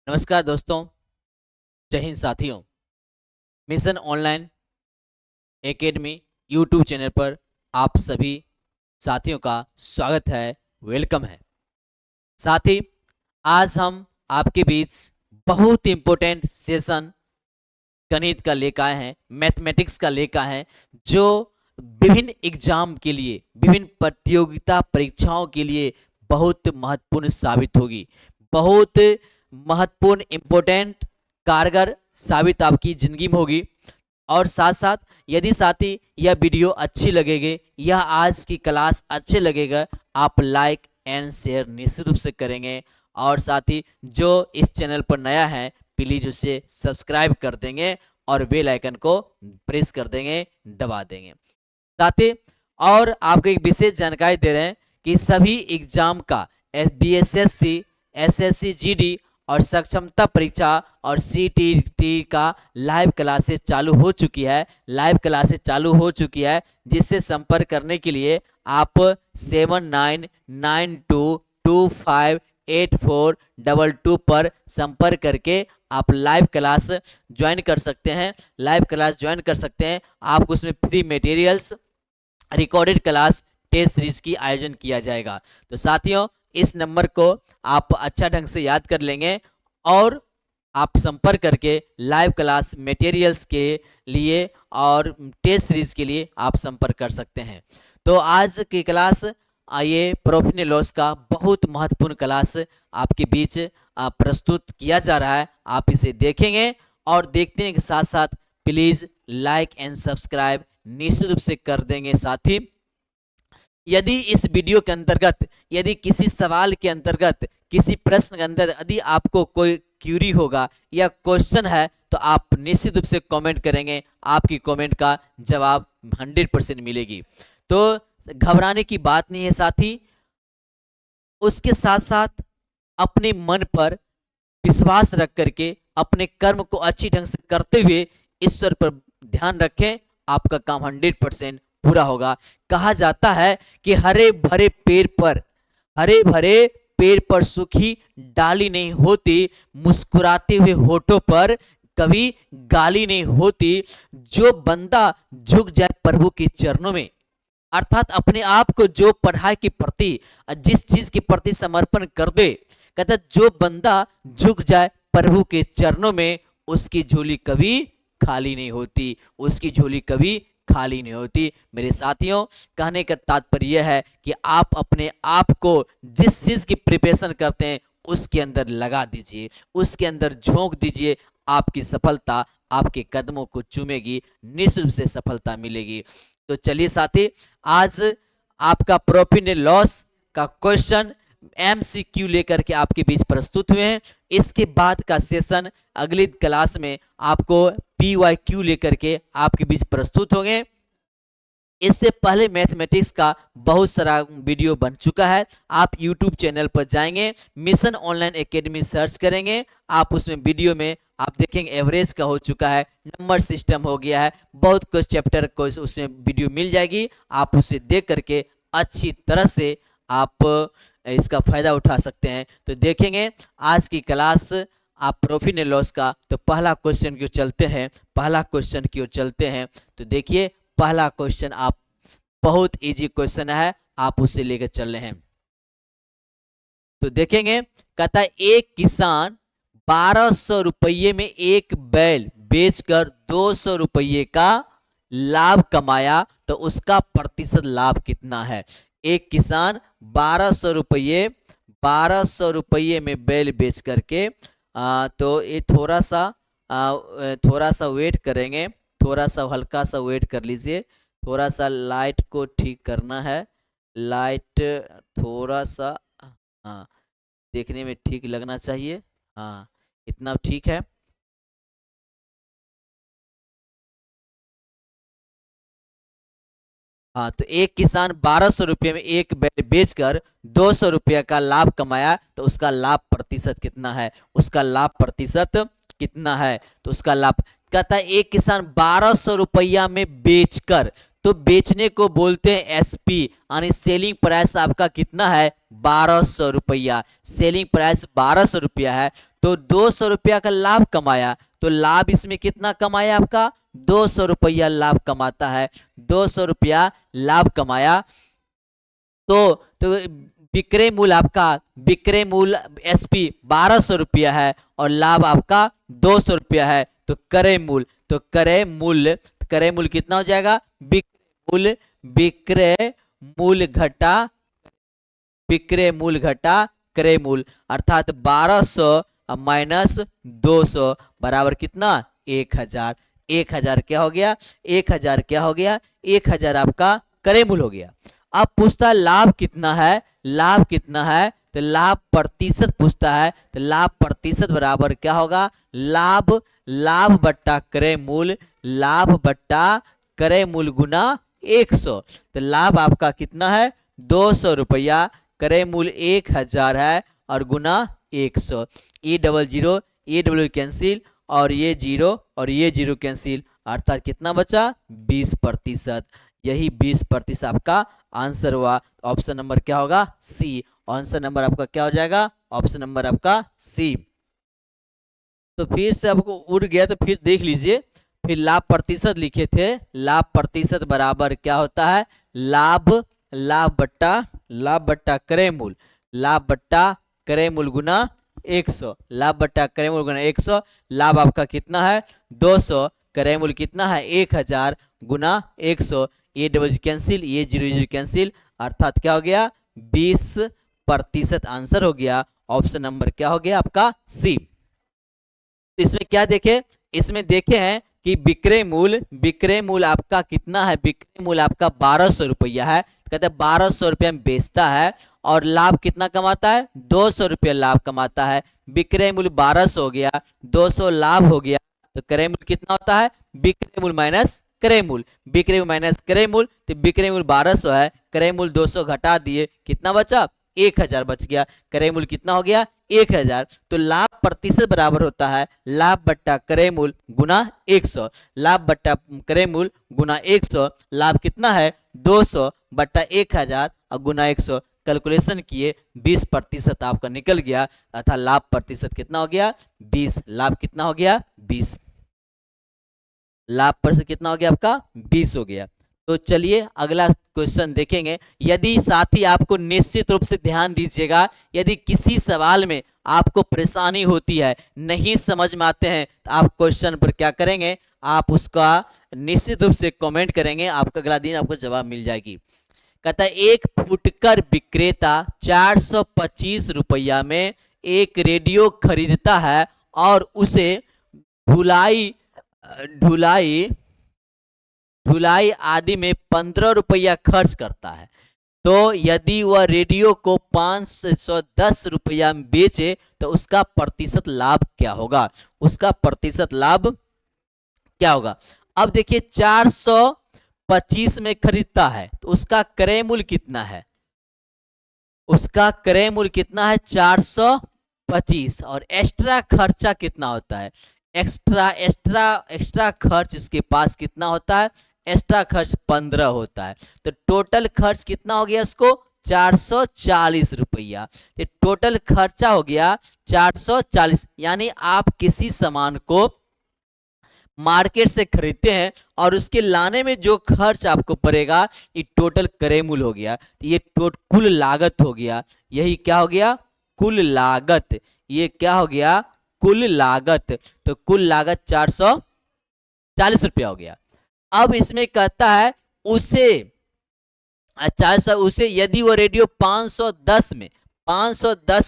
नमस्कार दोस्तों, जय हिंद साथियों। Mission online academy YouTube channel पर आप सभी साथियों का स्वागत है, वेलकम है। साथी, आज हम आपके बीच बहुत इम्पोर्टेंट सेशन गणित का लेकर आए हैं, मैथमेटिक्स का लेकर आए हैं, जो विभिन्न एग्जाम के लिए, विभिन्न प्रतियोगिता परीक्षाओं के लिए बहुत महत्वपूर्ण साबित होगी, बहुत महत्वपूर्ण, इम्पोर्टेंट, कारगर साबित आपकी जिंदगी में होगी। और साथ साथ यदि साथी यह वीडियो अच्छी लगेगी या आज की क्लास अच्छे लगेगा, आप लाइक एंड शेयर निश्चित रूप से करेंगे। और साथी जो इस चैनल पर नया है, प्लीज उसे सब्सक्राइब कर देंगे और बेल आइकन को प्रेस कर देंगे, दबा देंगे। साथी, और आपको एक विशेष जानकारी दे रहे हैं कि सभी एग्जाम का बीएसएससी, एसएससी जीडी और सक्षमता परीक्षा और सीटीटी का लाइव क्लासेस चालू हो चुकी है, जिससे संपर्क करने के लिए आप 7992258422 पर संपर्क करके आप लाइव क्लास ज्वाइन कर सकते हैं। आपको उसमें free materials, recorded class, test series की आयोजन किया जाएगा। तो साथियों, इस नंबर को आप अच्छा ढंग से याद कर लेंगे और आप संपर्क करके लाइव क्लास मटेरियल्स के लिए और टेस्ट सीरीज के लिए आप संपर्क कर सकते हैं। तो आज की क्लास ये प्रॉफिट एंड लॉस का बहुत महत्वपूर्ण क्लास आपके बीच प्रस्तुत किया जा रहा है। आप इसे देखेंगे और देखने के साथ साथ प्लीज लाइक एंड सब्सक्राइब निश्चित रूप से कर देंगे। साथी, यदि इस वीडियो के अंतर्गत, यदि किसी सवाल के अंतर्गत, किसी प्रश्न के अंदर यदि आपको कोई क्यूरी होगा या क्वेश्चन है, तो आप निश्चित रूप से कमेंट करेंगे, आपकी कमेंट का जवाब 100% मिलेगी। तो घबराने की बात नहीं है साथी। उसके साथ साथ अपने मन पर विश्वास रख करके अपने कर्म को अच्छी ढंग से करते हुए ईश्वर पर ध्यान रखें, आपका काम 100% पूरा होगा। कहा जाता है कि हरे भरे पेड़ पर सूखी डाली नहीं होती, मुस्कुराते हुए होठों पर कभी गाली नहीं होती। जो बंदा झुक जाए प्रभु के चरणों में, अर्थात अपने आप को जो पढ़ाई के प्रति, जिस चीज के प्रति समर्पण कर दे, कहता जो बंदा झुक जाए प्रभु के चरणों में, उसकी झोली कभी खाली नहीं होती, मेरे साथियों, कहने का तात्पर्य यह है कि आप अपने आप को जिस चीज की प्रिपरेशन करते हैं उसके अंदर लगा दीजिए, उसके अंदर झोंक दीजिए। आपकी सफलता आपके कदमों को चूमेगी, निश्चित रूप से सफलता मिलेगी। तो चलिए साथी, आज आपका प्रॉफिट एंड लॉस का क्वेश्चन MCQ लेकर के आपके बीच प्रस्तुत हुए हैं। इसके बाद का सेशन अगली क्लास में आपको PYQ लेकर के आपके बीच प्रस्तुत होंगे। इससे पहले मैथमेटिक्स का बहुत सारा वीडियो बन चुका है। आप YouTube चैनल पर जाएंगे, मिशन ऑनलाइन एकेडमी सर्च करेंगे, आप उसमें वीडियो में आप देखेंगे एवरेज का हो चुका है, नंबर सिस्टम हो गया है, बहुत कुछ चैप्टर को उसमें वीडियो मिल जाएगी। आप उसे देख करके अच्छी तरह से आप इसका फायदा उठा सकते हैं। तो देखेंगे आज की क्लास आप प्रॉफिट एंड लॉस का। तो पहला क्वेश्चन की ओर चलते हैं। तो देखिए, पहला क्वेश्चन आप बहुत इजी क्वेश्चन है, आप उसे लेकर चल रहे हैं। तो देखेंगे, कहता है एक किसान 1200 रुपये में एक बैल बेचकर 200 रुपये का लाभ कमाया, तो उसका प्रतिशत लाभ कितना है। एक किसान 1200 रुपये में बैल बेच करके, तो ये थोड़ा सा वेट करेंगे, थोड़ा सा हल्का सा वेट कर लीजिए, थोड़ा सा लाइट को ठीक करना है, लाइट थोड़ा सा हाँ देखने में ठीक लगना चाहिए, हाँ इतना ठीक है। हाँ, तो एक किसान 1200 रुपये में एक बैल बेचकर 200 रुपये का लाभ कमाया, तो उसका लाभ प्रतिशत कितना है, तो उसका लाभ कहता है एक किसान 1200 रुपया में बेचकर, तो बेचने को बोलते हैं SP, यानी सेलिंग प्राइस आपका कितना है 1200 रुपया, सेलिंग प्राइस 1200 रुपया है। तो 200 रुपया का लाभ कमाया, तो लाभ इसमें कितना कमाया आपका 200 रुपया लाभ कमाता है, 200 रुपया लाभ कमाया। तो विक्रय मूल्य आपका, विक्रय मूल्य एसपी 1200 रुपया है और लाभ आपका 200 रुपया है, तो क्रय मूल्य, तो क्रय मूल्य कितना हो जाएगा, विक्रय मूल्य घटा क्रय मूल्य, अर्थात 1200 माइनस 200 बराबर कितना 1000। 1000 क्या हो गया, 1000 क्या हो गया, 1000 आपका क्रय मूल्य हो गया। अब पूछता है लाभ कितना है, लाभ कितना है, तो लाभ प्रतिशत पूछता है, तो लाभ प्रतिशत बराबर क्या होगा, लाभ बट्टा क्रय मूल्य, लाभ बट्टा क्रय मूल्य गुना 100। तो लाभ आपका कितना है 200 रुपया, क्रय मूल्य 1000 है और गुना 100। ये डबल कैंसिल और ये जीरो कैंसिल, अर्थात कितना बचा 20%। यही 20% आपका आंसर हुआ। ऑप्शन नंबर क्या होगा सी। आंसर नंबर आपका क्या हो जाएगा, ऑप्शन नंबर आपका सी। तो फिर से आपको उड़ गया, तो फिर देख लीजिए, फिर लाभ प्रतिशत लिखे थे, लाभ प्रतिशत बराबर क्या होता है, लाभ बट्टा क्रय मूल्य, लाभ बट्टा क्रय मूल्य गुना 100, लाभ बट्टा क्रय मूल्य गुना 100। लाभ आपका कितना है 200, क्रय मूल्य कितना है 1000 गुना 100। ये डबल कैंसिल, ये जीरो कैंसिल, अर्थात क्या हो गया 20% आंसर हो गया। ऑप्शन नंबर क्या हो गया आपका सी। तो इसमें क्या देखे, इसमें देखे हैं कि विक्रय मूल्य आपका कितना है, विक्रय मूल्य आपका 1200 रुपया है, तो कहते हैं 1200 रुपया में बेचता है और लाभ कितना कमाता है 200 रुपया लाभ कमाता है। विक्रय मूल्य 1200 हो गया, 200 लाभ हो गया, तो क्रय मूल्य कितना होता है विक्रय मूल्य माइनस क्रय मूल्य, विक्रय मूल्य माइनस क्रय मूल्य, तो विक्रय मूल्य 1200 है, क्रय मूल्य 200 घटा दिए, कितना बचा 1000 बच गया, क्रय मूल्य कितना हो गया 1000। तो लाभ प्रतिशत बराबर होता है लाभ बट्टा क्रय मूल्य गुना 100, लाभ बट्टा क्रय मूल्य गुना 100। लाभ कितना है 200 बट्टा 1000 और गुना 100, कैलकुलेशन किए 20% आपका निकल गया, अर्थात लाभ प्रतिशत कितना हो गया 20। लाभ कितना हो गया 20, लाभ प्रतिशत कितना हो गया आपका 20 हो गया। तो चलिए अगला क्वेश्चन देखेंगे। यदि साथी आपको निश्चित रूप से ध्यान दीजिएगा, यदि किसी सवाल में आपको परेशानी होती है, नहीं समझ में आते हैं, तो आप क्वेश्चन पर क्या करेंगे, आप उसका निश्चित रूप से कमेंट करेंगे, आपका अगला दिन आपको जवाब मिल जाएगी। कहता है एक फुटकर विक्रेता 425 रुपया में एक रेडियो खरीदता है और उसे ढुलाई आदि में 15 रुपया खर्च करता है, तो यदि वह रेडियो को 510 रुपया में बेचे तो उसका प्रतिशत लाभ क्या होगा, उसका प्रतिशत लाभ क्या होगा। अब देखिए 425 में खरीदता है तो उसका क्रय मूल्य कितना है, उसका क्रय मूल्य कितना है 425 और एक्स्ट्रा खर्चा कितना होता है, एक्स्ट्रा खर्च इसके पास कितना होता है, एक्स्ट्रा खर्च 15 होता है, तो टोटल खर्च कितना हो गया इसको 440 रुपया। तो टोटल खर्चा हो गया 440, यानी आप किसी सामान को मार्केट से खरीदते हैं और उसके लाने में जो खर्च आपको पड़ेगा ये टोटल क्रय मूल्य हो गया, तो ये कुल लागत हो गया। यही क्या हो गया कुल लागत, ये क्या हो गया कुल लागत, तो कुल लागत 440 रुपया हो गया। अब इसमें कहता है उसे यदि वो रेडियो 510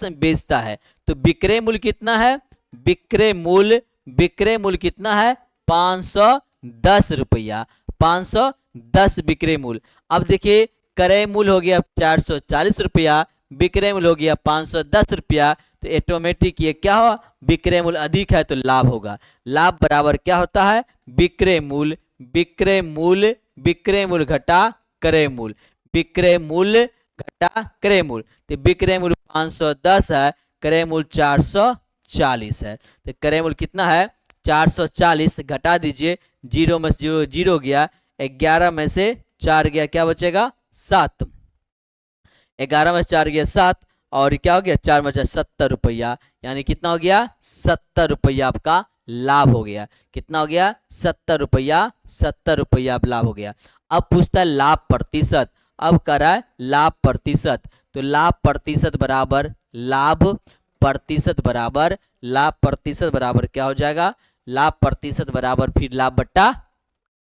में बेचता है तो विक्रय मूल्य कितना है, विक्रय मूल्य कितना है 510 रुपया, 510 विक्रय मूल्य। अब देखिए क्रय मूल्य हो गया 440 रुपया, विक्रय मूल्य हो गया 510 रुपया, तो ऑटोमेटिक ये क्या हो विक्रय मूल्य अधिक है तो लाभ होगा। लाभ बराबर क्या होता है विक्रय मूल्य घटा क्रय मूल्य, विक्रय मूल्य घटा क्रय मूल्य, तो विक्रय मूल्य 510 है, क्रय मूल्य 440 है, तो क्रय मूल्य कितना है 440, घटा दीजिए, 0 में से 0 गया, 11 में से 4 गया, क्या बचेगा 7, 11 में से 4 गया 7, और क्या हो गया 4 बचा 70 रुपया, यानी कितना हो गया 70 रुपया आपका लाभ हो गया। कितना हो गया 70 रुपया, 70 रुपया लाभ हो गया। अब पूछता है लाभ प्रतिशत, अब कर रहा है लाभ प्रतिशत, तो लाभ प्रतिशत बराबर लाभ प्रतिशत बराबर लाभ प्रतिशत बराबर क्या हो जाएगा, लाभ प्रतिशत बराबर फिर लाभ बट्टा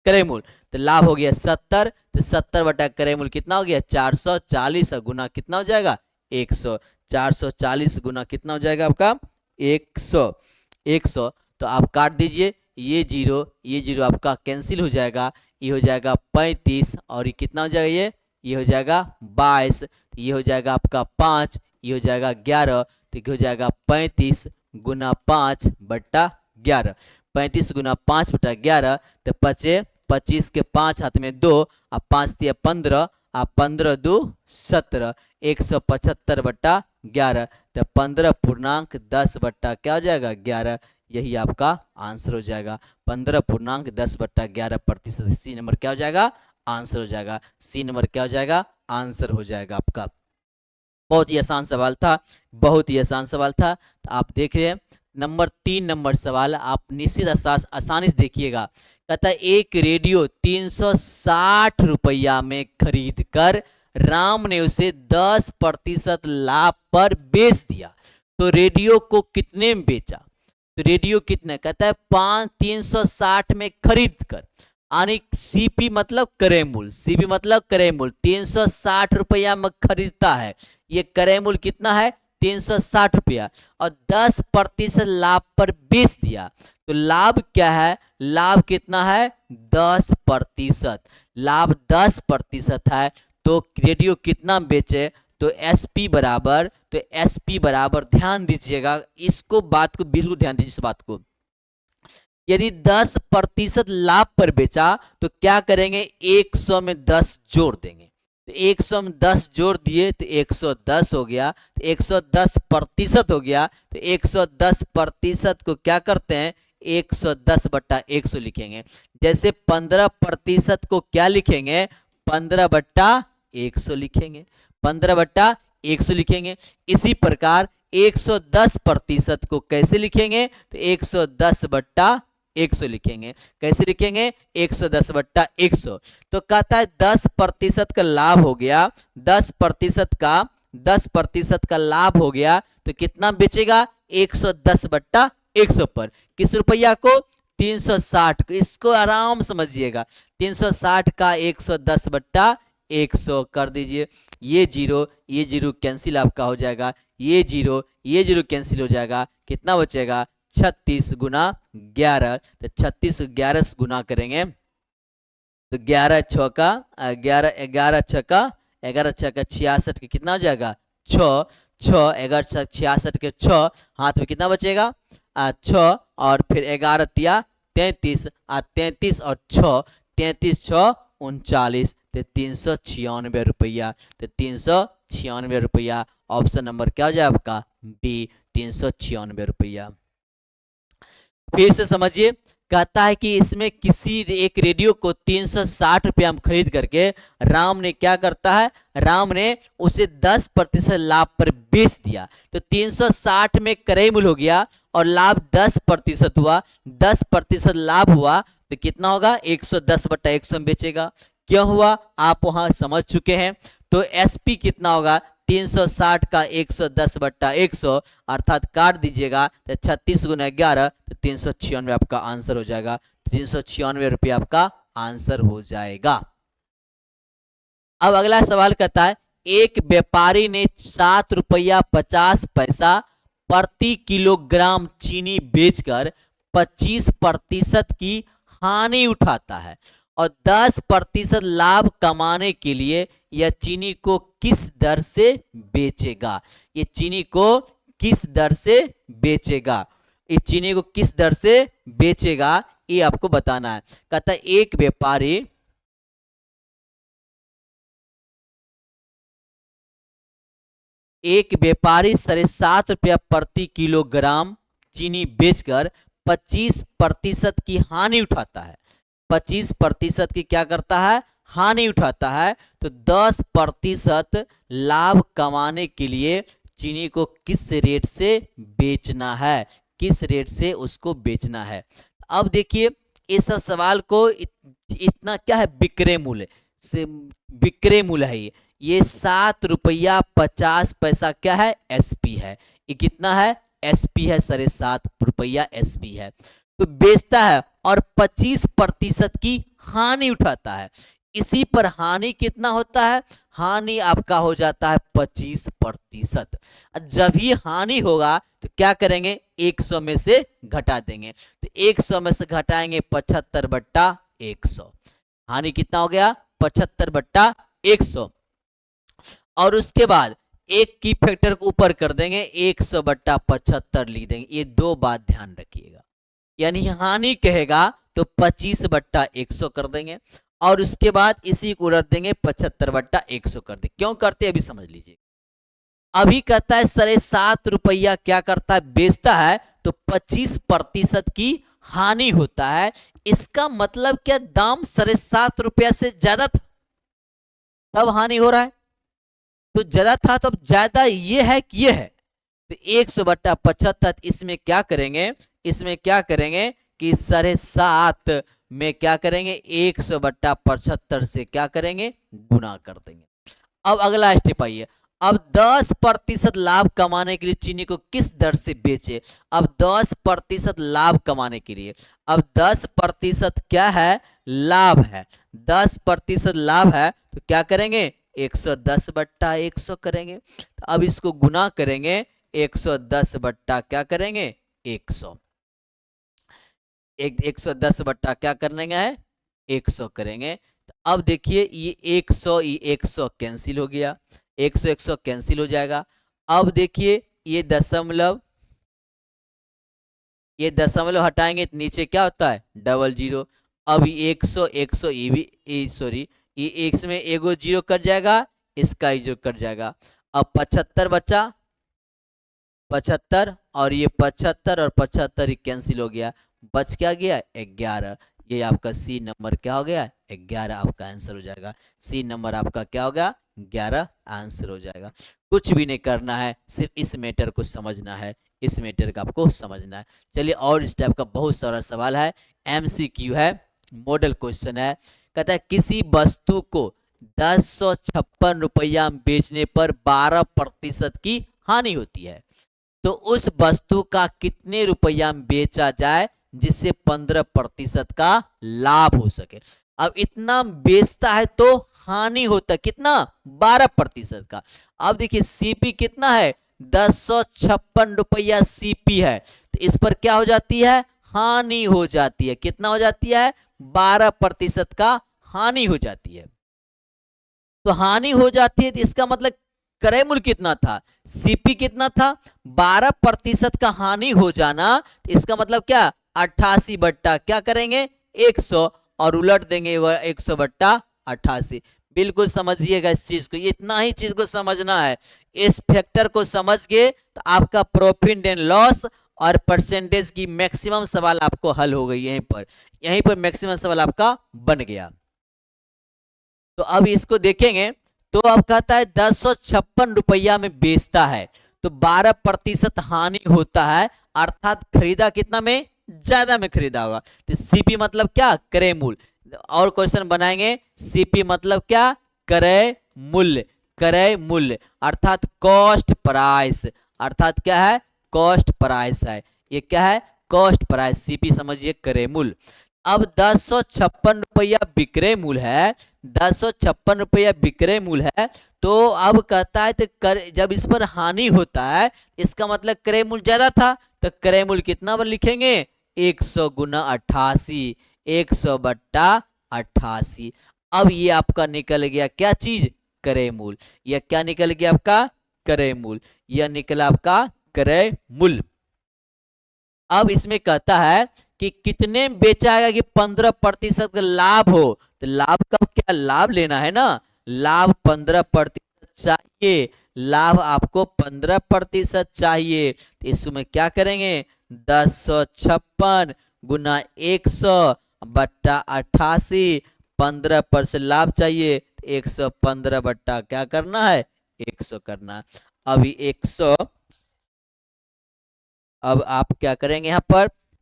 क्रय मूल, तो लाभ हो गया 70, तो 70 बटा क्रय मूल कितना हो गया 440, गुना कितना हो जाएगा 100, 440 गुना कितना हो जाएगा आपका 100, 100। तो आप काट दीजिए, ये जीरो आपका कैंसिल हो जाएगा, ये हो जाएगा 35 और ये कितना हो जाएगा ये हो जाएगा 22, तो ये हो जाएगा आपका 5, ये हो जाएगा 11, तो ये हो जाएगा 35 गुना 5 बट्टा 11, 35 गुना 5 बटा 11, तो 25 के 5 हाथ में 2, अब 5 दिया 15, अब 15 दो 17, 175 बट्टा 11, तो 15 पूर्णांक 10 बट्टा क्या हो जाएगा 11, यही आपका आंसर हो जाएगा 15 पूर्णांक 10 बट्टा 11%। सी नंबर क्या हो जाएगा आंसर हो जाएगा, सी नंबर क्या हो जाएगा आंसर हो जाएगा आपका। बहुत ही आसान सवाल था, बहुत ही आसान सवाल था। तो आप देख रहे हैं नंबर 3 नंबर सवाल आप निश्चित आसानी से देखिएगा। कहता है एक रेडियो 360 रुपया में खरीद कर राम ने उसे 10% लाभ पर बेच दिया, तो रेडियो को कितने में बेचा, तो रेडियो कितने, कहता है 360 में खरीद कर, यानी सीपी मतलब क्रय मूल्य, सीपी मतलब क्रय मूल्य 360 रुपया में खरीदता है, ये क्रय मूल्य कितना है 360 रुपया और 10% लाभ पर बेच दिया, तो लाभ क्या है, लाभ कितना है 10%, लाभ 10% है, तो रेडियो कितना बेचे, तो एसपी बराबर, तो एसपी बराबर ध्यान दीजिएगा इसको, बात को बिल्कुल ध्यान दीजिए इस बात को। यदि 10% लाभ पर बेचा तो क्या करेंगे 100 में 10 जोड़ देंगे, तो 100 में 10 जोड़ दिए तो 110 हो गया, तो 110% हो गया, तो 110% को क्या करते हैं 110 बट्टा 100 लिखेंगे। जैसे 15% को क्या लिखेंगे 15 बट्टा 100 लिखेंगे, 15 बट्टा 100 लिखेंगे। इसी प्रकार 110% को कैसे लिखेंगे, तो 110 बट्टा 100 लिखेंगे। कैसे लिखेंगे 110 बट्टा 100। तो कहता है 10% का लाभ हो गया, 10% का लाभ हो गया, तो कितना बेचेगा 110 बट्टा 100 पर, किस रुपया को 360 को, इसको आराम समझिएगा 360 का 110 बट्टा 100 कर दीजिए, ये जीरो कैंसिल आपका हो जाएगा, ये जीरो कैंसिल हो जाएगा, कितना बचेगा 36 गुना 11, तो 36 11 से गुना करेंगे तो 11 छक्का 11 छक्का 66 के कितना हो जाएगा 6 11 66 के 6 हाथ में कितना बचेगा 6 और फिर 11 तिया 33 33 और 6 33 6 39, तो 396 रुपया, तो 396 रुपया ऑप्शन नंबर क्या हो जाए आपका बी 396 रुपया। फिर से समझिए, कहता है कि इसमें किसी एक रेडियो को 360 रुपया में खरीद करके राम ने क्या करता है, राम ने उसे 10% लाभ पर बेच दिया, तो 360 में क्रय मूल्य हो गया और लाभ 10% हुआ, 10% लाभ हुआ तो कितना होगा 110 बट्टा 100 में बेचेगा। क्यों हुआ आप वहां समझ चुके हैं। तो एसपी कितना होगा 360 का 110 बट्टा 100 अर्थात काट दीजिएगा तो 36 गुना 11 तो 396 आपका आंसर हो जाएगा, 396 रुपया आपका आंसर हो जाएगा। अब अगला सवाल कहता है एक व्यापारी ने 7 रुपया 50 पैसा प्रति किलोग्राम चीनी बेचकर 25% की हानि उठाता है और 10% लाभ कमाने के लिए यह चीनी को किस दर से बेचेगा, ये चीनी को किस दर से बेचेगा, ये चीनी को किस दर से बेचेगा ये आपको बताना है। कहता है एक व्यापारी 7.5 रुपया प्रति किलोग्राम चीनी बेचकर 25% की हानि उठाता है, 25% की क्या करता है हानि उठाता है, तो 10% लाभ कमाने के लिए चीनी को किस रेट से बेचना है, किस रेट से उसको बेचना है। अब देखिए इस सब सवाल को इतना क्या है, विक्रय मूल्य से, विक्रय मूल्य है ये 7 रुपया 50 पैसा क्या है, एसपी है। ये कितना है, एसपी है, 7.5 रुपया एसपी है। तो बेचता है और 25% की हानि उठाता है। इसी पर हानि कितना होता है, हानि आपका हो जाता है 25%। जब ही हानि होगा तो क्या करेंगे, 100 में से घटा देंगे। तो 100 में से घटाएंगे 75/100, हानि कितना हो गया, 75/100। और उसके बाद एक की फैक्टर को ऊपर कर देंगे, 100/75 लिख देंगे। ये दो बात ध्यान रखिएगा, यानी हानि कहेगा तो 25/100 कर देंगे और उसके बाद इसी को उलट देंगे, 75/100 कर देंगे। क्यों करते अभी समझ लीजिए। अभी कहता है 7.5 रुपया क्या करता है, बेचता है, तो 25% की हानि होता है। इसका मतलब क्या, दाम 7.5 रुपया से ज्यादा था तब हानि हो रहा है, तो ज्यादा था तो अब ज्यादा ये है कि ये है। तो 100/75 इसमें क्या करेंगे, इसमें क्या करेंगे कि 7.5 में क्या करेंगे, 100/75 से क्या करेंगे, गुना कर देंगे। अब अगला स्टेप आइए। अब 10% लाभ कमाने के लिए चीनी को किस दर से बेचे। अब 10% लाभ कमाने के लिए, अब 10% क्या है, लाभ है। 10% लाभ है तो क्या करेंगे, 110/100 करेंगे। तो अब इसको गुना करेंगे, 110 बट्टा क्या करेंगे, 100। 110 क्या करने है, 100 करेंगे। तो अब देखिए ये 100 कैंसिल हो गया, 100 कैंसिल हो जाएगा। अब देखिए ये दशमलव, ये दशमलव हटाएंगे तो नीचे क्या होता है, डबल जीरो। अब 100 ये भी सॉरी, ये एक में एगो जीरो कट जाएगा, इसका जीरो कट जाएगा। अब 75 बचा, 75 और ये 75 और 75 कैंसिल हो गया, बच क्या गया, 11। ये आपका सी नंबर क्या हो गया, 11 आपका आंसर हो जाएगा। सी नंबर आपका क्या होगा, 11 आंसर हो जाएगा। कुछ भी नहीं करना है, सिर्फ इस मैटर को समझना है, इस मैटर का आपको समझना है। चलिए और इस टाइप का बहुत सारा सवाल है, एमसीक्यू है, मॉडल क्वेश्चन है। कहता है किसी वस्तु को 1056 रुपया बेचने पर 12% की हानि होती है, तो उस वस्तु का कितने रुपया में बेचा जाए जिससे 15% का लाभ हो सके। अब इतना बेचता है तो हानि होता है कितना, 12% का। अब देखिए सीपी कितना है, 1056 रुपया सीपी है, तो इस पर क्या हो जाती है, हानि हो जाती है। कितना हो जाती है, 12% का हानि हो जाती है। तो हानि हो जाती है तो इसका मतलब क्रय मूल्य कितना था, सीपी कितना था, 12% का हानि हो जाना, तो इसका मतलब क्या, 88 बट्टा क्या करेंगे, 100 और उलट देंगे 100/88। बिल्कुल समझिएगा इस चीज को, इतना ही चीज को समझना है। इस फैक्टर को समझ के तो आपका प्रॉफिट एंड लॉस और परसेंटेज की मैक्सिमम सवाल आपको हल हो गई। यहीं पर मैक्सिमम सवाल आपका बन गया। तो अब इसको देखेंगे, तो अब कहता है 1056 रुपया में बेचता है तो 12% हानि होता है, अर्थात खरीदा कितना में, ज्यादा में खरीदा होगा। तो सीपी मतलब क्या, क्रय मूल्य। और क्वेश्चन बनाएंगे, सीपी मतलब क्या, क्रय मूल्य, क्रय मूल्य अर्थात कॉस्ट प्राइस, अर्थात क्या है, कॉस्ट प्राइस है। ये क्या है, कॉस्ट प्राइस, सीपी समझिए क्रय मूल्य। अब 1056 रुपया विक्रय मूल्य है, 1056 रुपया विक्रय मूल्य है। तो अब कहता है तो जब इस पर हानि होता है इसका मतलब क्रय मूल्य ज्यादा था, तो क्रय मूल्य कितना पर लिखेंगे, 100 गुना 88, 100/88। अब ये आपका निकल गया क्या चीज, क्रय मूल्य। यह क्या निकल गया आपका, क्रय मूल्य, यह निकला आपका क्रय मूल्य। अब इसमें कहता है कि कितने में बेचा जाएगा कि 15% लाभ हो, तो लाभ का क्या, लाभ लेना है ना, लाभ 15% चाहिए, लाभ आपको 15% चाहिए। तो इसमें क्या करेंगे, 1056 गुना 100/88, 15% लाभ चाहिए, 115 बट्टा क्या करना है, 100 करना है। अभी 100। अब आप क्या करेंगे,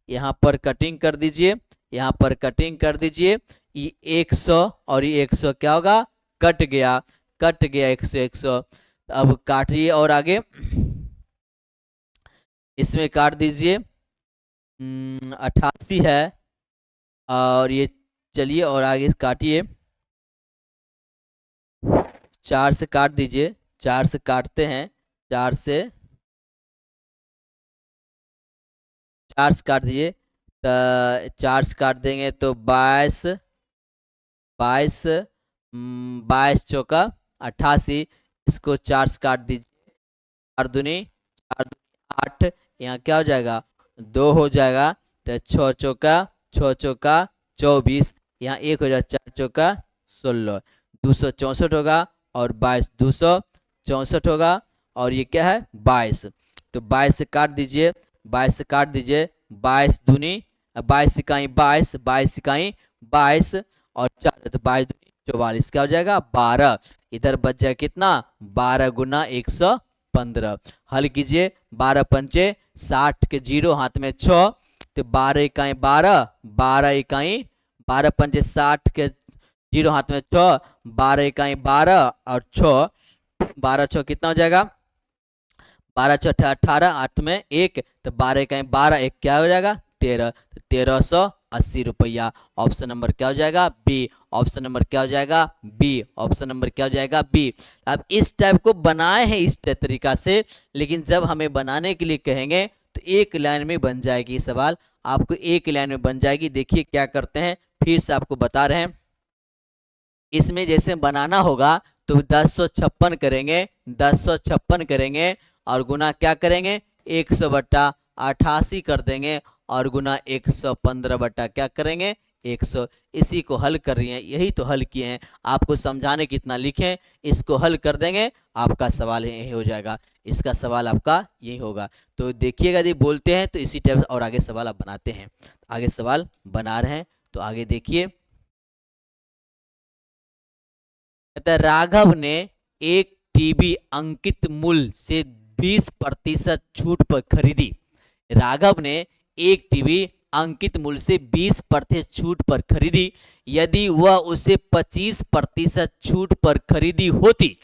यहाँ पर कटिंग कर दीजिए, यहाँ पर कटिंग कर दीजिए। ये 100 और ये 100 क्या होगा, कट गया, कट गया 100 100। अब काटिए और आगे इसमें काट दीजिए। 88 है, और ये चलिए और आगे काटिए। 4 से काट दीजिए, 4 से काटते हैं, 4 से, 4 से काट दीजिए। तो 4 से काट देंगे तो 22, 22, 22 चौका 88। इसको 4 से काट दीजिए, 4 दूनी 8, यहाँ क्या हो जाएगा, 2 हो जाएगा। तो 6 चौका 6 चौका 24, यहाँ 1 हो जाएगा, 4 चौका 16, 264 होगा, और 22 264 होगा, और ये क्या है 22। तो 22 से काट दीजिए, 22 से काट दीजिए। 22 दूनी 22 इकाई 22, 22 इकाई 22, और 4 तो 22 दूनी 44, क्या हो जाएगा 12। इधर बच जाएगा कितना, 12 गुना 115। हल कीजिए, 12 पंचे 60 के 0 हाथ में 6, तो 12 इकाई 12, 12 इकाई 12 पंचे 60 के 0 हाथ में 6, 12 इकाई 12 और 6, 12 6 कितना हो जाएगा, 12 6 18, 8 में 1, तो 12 इकाई 12, 1 क्या हो जाएगा 13, तो 1380 रुपया। ऑप्शन नंबर क्या हो जाएगा, बी। ऑप्शन नंबर क्या हो जाएगा, बी। ऑप्शन नंबर क्या हो जाएगा, बी। अब इस टाइप को बनाए हैं इस तरीका से, लेकिन जब हमें बनाने के लिए कहेंगे तो एक लाइन में बन जाएगी सवाल, आपको एक लाइन में बन जाएगी। देखिए क्या करते हैं, फिर से आपको बता रहे हैं। इसमें जैसे बनाना होगा तो 1056 करेंगे, 1056 करेंगे, और गुना क्या करेंगे 100/88 कर देंगे, और गुना 115 बटा क्या करेंगे 100। इसी को हल कर रही हैं, यही तो हल किए हैं। आपको समझाने कितना लिखें, इसको हल कर देंगे, आपका सवाल यही हो जाएगा, इसका सवाल आपका यही होगा। तो देखिएगा, यदि बोलते हैं तो इसी टाइप और आगे सवाल आप बनाते हैं। आगे सवाल बना रहे हैं, तो आगे देखिए। राघव ने एक टीवी अंकित मूल्य से 20% छूट पर खरीदी। राघव ने एक टीवी अंकित मूल्य से 20% छूट पर खरीदी। यदि वह उसे 25% छूट पर खरीदी होती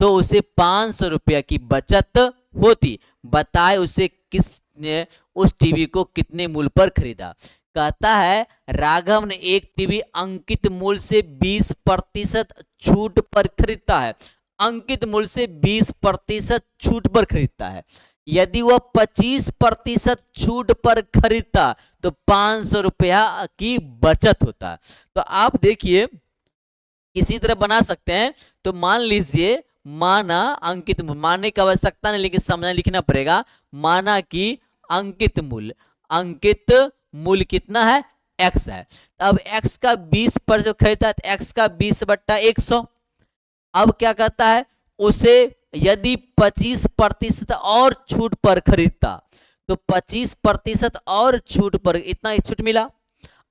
तो उसे 500 रुपया की बचत होती। बताए उसे किसने उस टीवी को कितने मूल्य पर खरीदा। कहता है राघव ने एक टीवी अंकित मूल्य से 20% छूट पर खरीदता है, अंकित मूल्य से 20% छूट पर खरीदता है। यदि वह 25% छूट पर खरीदता तो 500 रुपया की बचत होता। तो आप देखिए इसी तरह बना सकते हैं। तो मान लीजिए, माना अंकित, मानने की आवश्यकता नहीं लेकिन समझना लिखना पड़ेगा। माना कि अंकित मूल्य कितना है, x है। अब x का 20 पर जो खरीदता है तो x का 20/100। अब क्या कहता है, उसे यदि 25% और छूट पर खरीदता तो 25% और छूट पर इतना छूट मिला।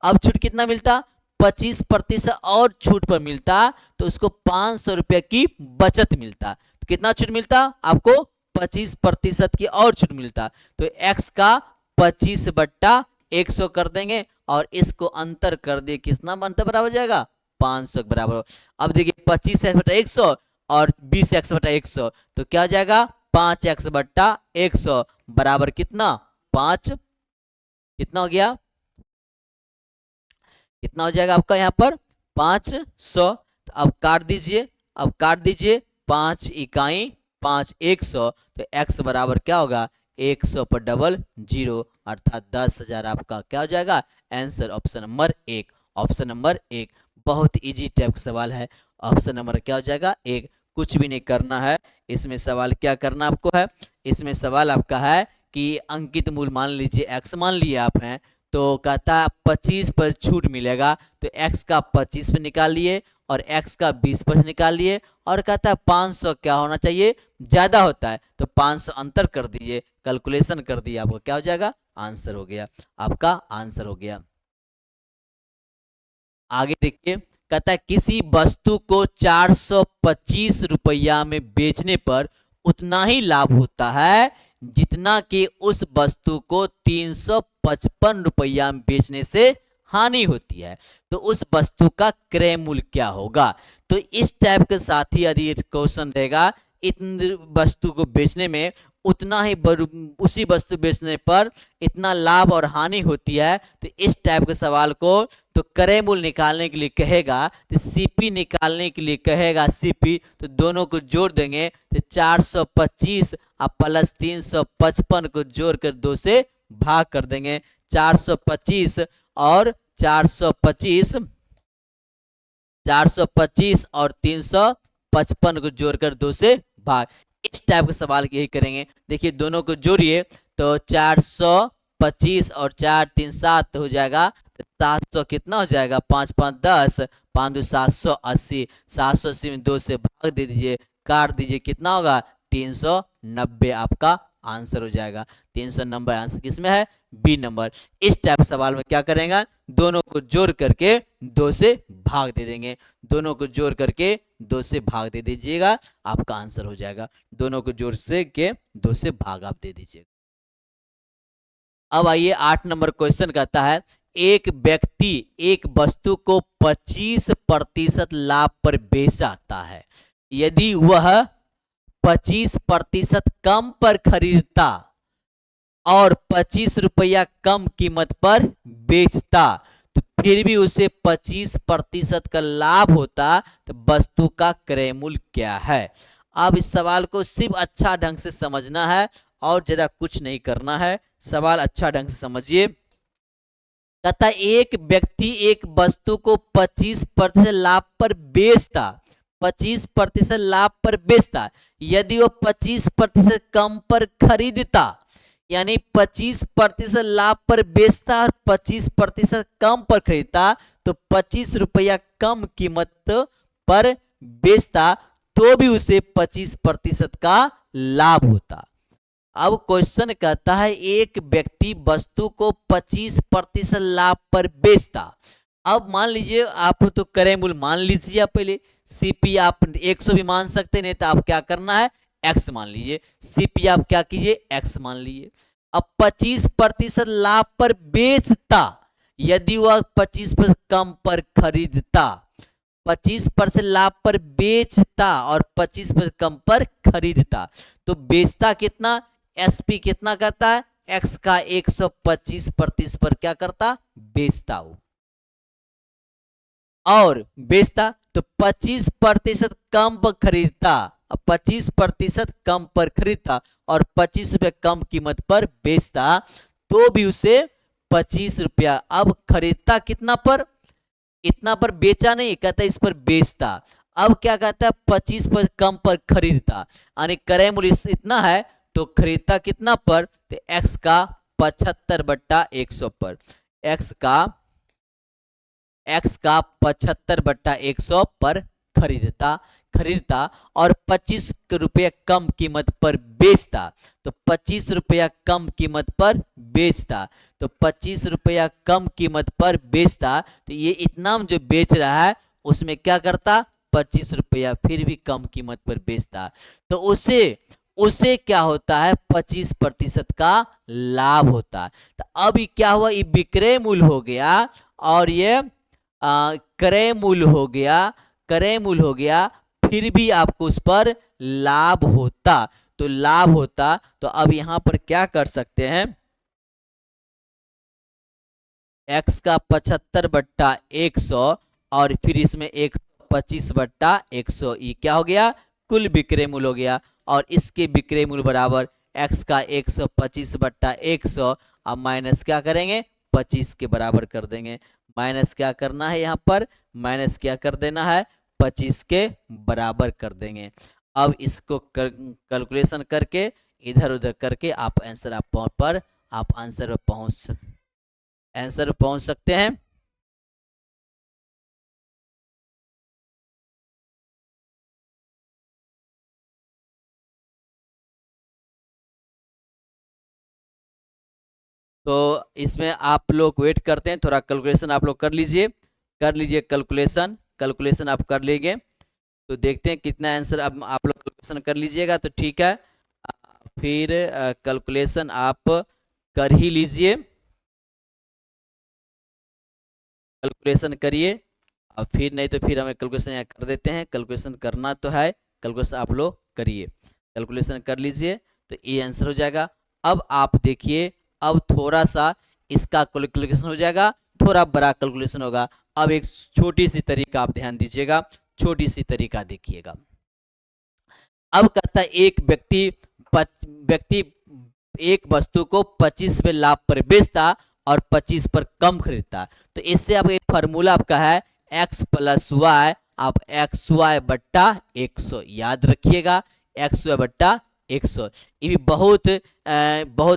अब छूट कितना मिलता, 25% और छूट पर मिलता तो उसको 500 रुपये की बचत मिलता। तो कितना छूट मिलता आपको, 25% की और छूट मिलता। तो x का 25/100 कर देंगे, और इसको अंतर कर दिए, कितना अंतर बराबर हो जाएगा 500 के बराबर। अब देखिए 25x/100 और 20x/100, तो क्या हो जाएगा 5x/100 बराबर कितना 5। कितना हो गया, कितना हो जाएगा आपका यहाँ पर 500। तो अब काट दीजिए, अब काट दीजिए, 5 इकाई 5 100, तो x बराबर क्या होगा 100 पर डबल 0 अर्थात 10,000 आपका क्या हो जाएगा answer. Option number 1, option number 1 बहुत इजी टाइप का सवाल है। ऑप्शन नंबर क्या हो जाएगा 1। कुछ भी नहीं करना है इसमें, सवाल क्या करना आपको है, इसमें सवाल आपका है कि अंकित मूल्य मान लीजिए x मान लिए आप हैं, तो कहता है 25 पर छूट मिलेगा, तो x का 25 पर निकाल लिए और x का 20 पर निकाल लिए, और कहता है 500 क्या होना चाहिए, ज्यादा होता है, तो 500 अंतर कर दीजिए, कैलकुलेशन कर दिए, आपको क्या हो जाएगा आंसर हो गया, आपका आंसर हो गया। आगे देखिए, कहता है किसी वस्तु को 425 रुपया में बेचने पर उतना ही लाभ होता है जितना कि उस वस्तु को 355 रुपया में बेचने से हानि होती है। तो उस वस्तु का क्रय मूल्य क्या होगा। तो इस टाइप के साथ ही यदि क्वेश्चन रहेगा, इतनी वस्तु को बेचने में उतना ही उसी वस्तु बेचने पर इतना लाभ और हानि होती है, तो इस टाइप के सवाल को तो क्रय मूल्य निकालने के लिए कहेगा, तो सीपी निकालने के लिए कहेगा सीपी, तो दोनों को जोड़ देंगे तो 425 और प्लस 355 को जोड़कर 2 से भाग कर देंगे। 425 और 425 और 355 को जोड़कर 2 से भाग। इस टाइप के सवाल यही करेंगे। देखिए दोनों को जोड़िए तो 425 और 4 3 7 हो जाएगा, तो 700 कितना हो जाएगा, 5 5 10, 5 2 780, 780 में 2 से भाग दे दीजिए, काट दीजिए, कितना होगा 390 आपका आंसर हो जाएगा। 390 आंसर किसमें है, बी नंबर। इस टाइप सवाल में क्या करेंगे, दोनों को जोड़ करके 2 से भाग दे देंगे, दोनों को जोड़ करके 2 से भाग दे दीजिएगा, आपका आंसर हो जाएगा। दोनों को जोड़ से के 2 से भाग आप दे दीजिएगा। अब आइए 8 नंबर क्वेश्चन कहता है, एक व्यक्ति एक वस्तु को 25% लाभ पर बेचता है, यदि वह 25% कम पर खरीदता और 25 रुपया कम कीमत पर बेचता, तो फिर भी उसे 25% का लाभ होता, तो वस्तु का क्रय मूल्य क्या है। अब इस सवाल को सिर्फ अच्छा ढंग से समझना है और ज्यादा कुछ नहीं करना है। सवाल अच्छा ढंग से समझिए। कहता एक व्यक्ति एक वस्तु को 25% लाभ पर बेचता, 25% लाभ पर बेचता, यदि वो 25% कम पर खरीदता, यानी 25% लाभ पर बेचता और 25% कम पर खरीदता, तो 25 रुपया कम कीमत पर बेचता, तो भी उसे 25% का लाभ होता। अब क्वेश्चन कहता है एक व्यक्ति वस्तु को 25% लाभ पर बेचता। अब मान लीजिए आप तो क्रय मूल्य मान लीजिए, आप पहले सीपी आप 100 भी मान सकते, नहीं तो आप क्या करना है एक्स मान लीजिए, सीपी आप क्या कीजिए एक्स मान लीजिए। अब 25% लाभ पर बेचता, यदि वह 25% कम पर खरीदता, 25% लाभ पर बेचता और 25% कम पर खरीदता, तो बेचता कितना, एसपी कितना करता है, एक्स का 125% पर क्या करता, बेचता हो, और बेचता तो 25% कम पर खरीदता, 25% कम पर खरीदता और 25 रुपया कम कीमत पर बेचता, तो भी उसे 25 रुपया। अब खरीदता कितना पर, इतना पर बेचा नहीं, कहता इस पर बेचता। अब क्या कहता है 25 पर कम पर खरीदता, यानी क्रय मूल्य इतना है, तो खरीदता कितना पर, तो एक्स का 75/100 पर, एक्स का 75/100 पर खरीदता और 25 रुपया कम कीमत पर बेचता, तो 25 रुपया कम कीमत पर बेचता, तो 25 रुपया कम कीमत पर बेचता, तो ये इतना जो बेच रहा है उसमें क्या करता 25 रुपया फिर भी कम कीमत पर बेचता, तो उसे क्या होता है 25% का लाभ होता। तो अब ये क्या हुआ, ये विक्रय मूल्य हो गया और ये क्रय मूल्य हो गया, फिर भी आपको उस पर लाभ होता, तो लाभ होता। तो अब यहां पर क्या कर सकते हैं, x का 75/100 और फिर इसमें 125/100, ये क्या हो गया, कुल विक्रय मूल्य हो गया, और इसके विक्रय मूल्य बराबर x का 125/100 अब माइनस क्या करेंगे 25 के बराबर कर देंगे। माइनस क्या करना है, यहाँ पर माइनस क्या कर देना है 25 के बराबर कर देंगे। अब इसको कैलकुलेशन करके इधर उधर करके आप आंसर आप आंसर पर पहुंच सकते हैं। तो इसमें आप लोग वेट करते हैं, थोड़ा कैलकुलेशन आप लोग कर लीजिए कैलकुलेशन आप कर लीजिए। तो देखते हैं कितना आंसर। अब आप लोग कैलकुलेशन कर लीजिएगा तो ठीक है, फिर कैलकुलेशन आप कर ही लीजिए, कैलकुलेशन करिए। अब फिर नहीं तो फिर हमें कैलकुलेशन यहाँ कर देते हैं, कैलकुलेशन करना तो है, कैलकुलेशन आप लोग करिए, कैलकुलेशन कर लीजिए तो ये आंसर हो जाएगा। अब आप देखिए, अब थोड़ा सा इसका कैलकुलेशन हो जाएगा, थोड़ा बड़ा कैलकुलेशन होगा। अब एक छोटी सी तरीका आप ध्यान दीजिएगा, छोटी सी तरीका देखिएगा। अब कहता है एक व्यक्ति एक वस्तु को 25 पे लाभ पर बेचता और 25 पर कम खरीदता। तो इससे अब एक फार्मूला आपका है x प्लस वाई, आप एक्स वाई बट्टा 100 याद रखिएगा, एक्स वाई बट्टा 100। ये भी बहुत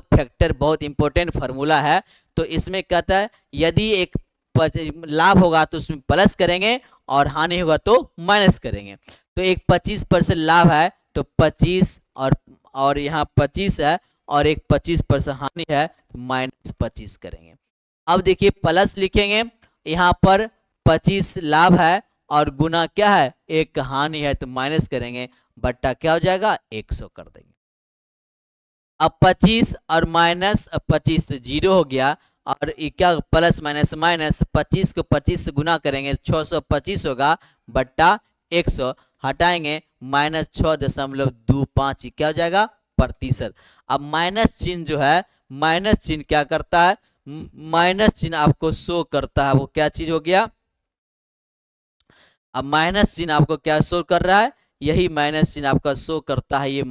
फैक्टर, बहुत इंपॉर्टेंट फार्मूला है। तो इसमें कहता है यदि एक लाभ होगा तो उसमें प्लस करेंगे और हानि होगा तो माइनस करेंगे। तो एक 25% लाभ है तो 25 और यहाँ 25 है और एक 25% हानि है तो -25 करेंगे। अब देखिए प्लस लिखेंगे, यहाँ पर 25 लाभ है और गुना क्या है, एक हानि है तो माइनस करेंगे, बट्टा क्या हो जाएगा 100 कर देंगे। अब 25 और -25 जीरो हो गया, और क्या प्लस माइनस माइनस, 25 को 25 से गुना करेंगे 625 होगा बट्टा 100, हटाएंगे -6.25 क्या हो जाएगा प्रतिशत। अब माइनस चिन्ह जो है, माइनस चिन्ह क्या करता है, माइनस चिन्ह आपको शो करता है वो क्या चीज हो गया। अब माइनस चिन्ह आपको क्या शो कर रहा है, यही माइनस चिन्ह आपका शो करता है, ये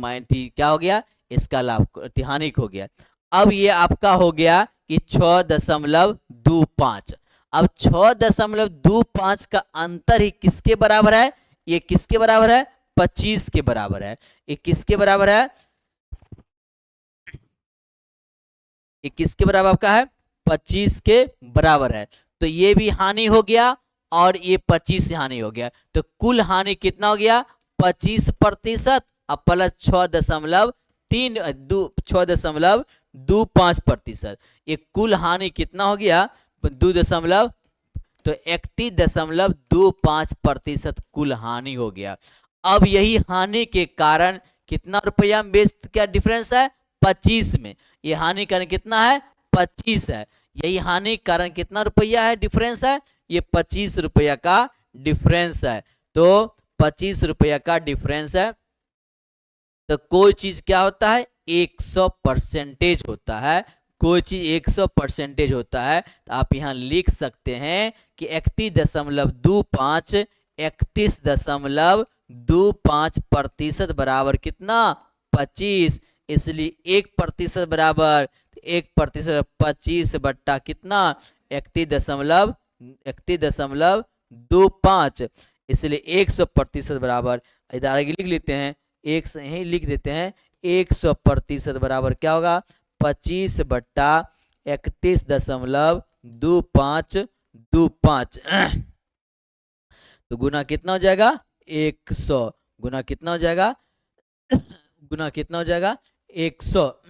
क्या हो गया, इसका लाभ हानिक हो गया। अब ये आपका हो गया कि 6.25। अब 6.25 का अंतर ही किसके बराबर है, ये किसके बराबर है, 25 के बराबर है। ये किसके बराबर है, ये किसके बराबर आपका है, 25 के बराबर है। तो ये भी हानि हो गया और ये 25 हानि हो गया, तो कुल हानि कितना हो गया 25% और प्लस 6.25%। ये कुल हानि कितना हो गया 2 तो 31.25% कुल हानि हो गया। अब यही हानि के कारण कितना रुपया में बेच, क्या डिफरेंस है 25 में, ये हानि कारण कितना है 25 है, यही हानि कारण कितना रुपया है डिफरेंस है, ये 25 रुपया का डिफरेंस है। तो 25 रुपया का डिफरेंस है। तो कोई चीज क्या होता है 100% होता है, कोई चीज 100% होता है। तो आप यहाँ लिख सकते हैं कि 31.25 बराबर कितना 25, इसलिए 1% बराबर 1%, 25 बट्टा कितना 31.25, इसलिए 100% बराबर, इधर आगे लिख लेते हैं, एक से ही लिख देते हैं 100% बराबर क्या होगा 25 बट्टा 31.2525। तो गुना कितना हो जाएगा 100, गुना कितना हो जाएगा गुना कितना हो जाएगा 100,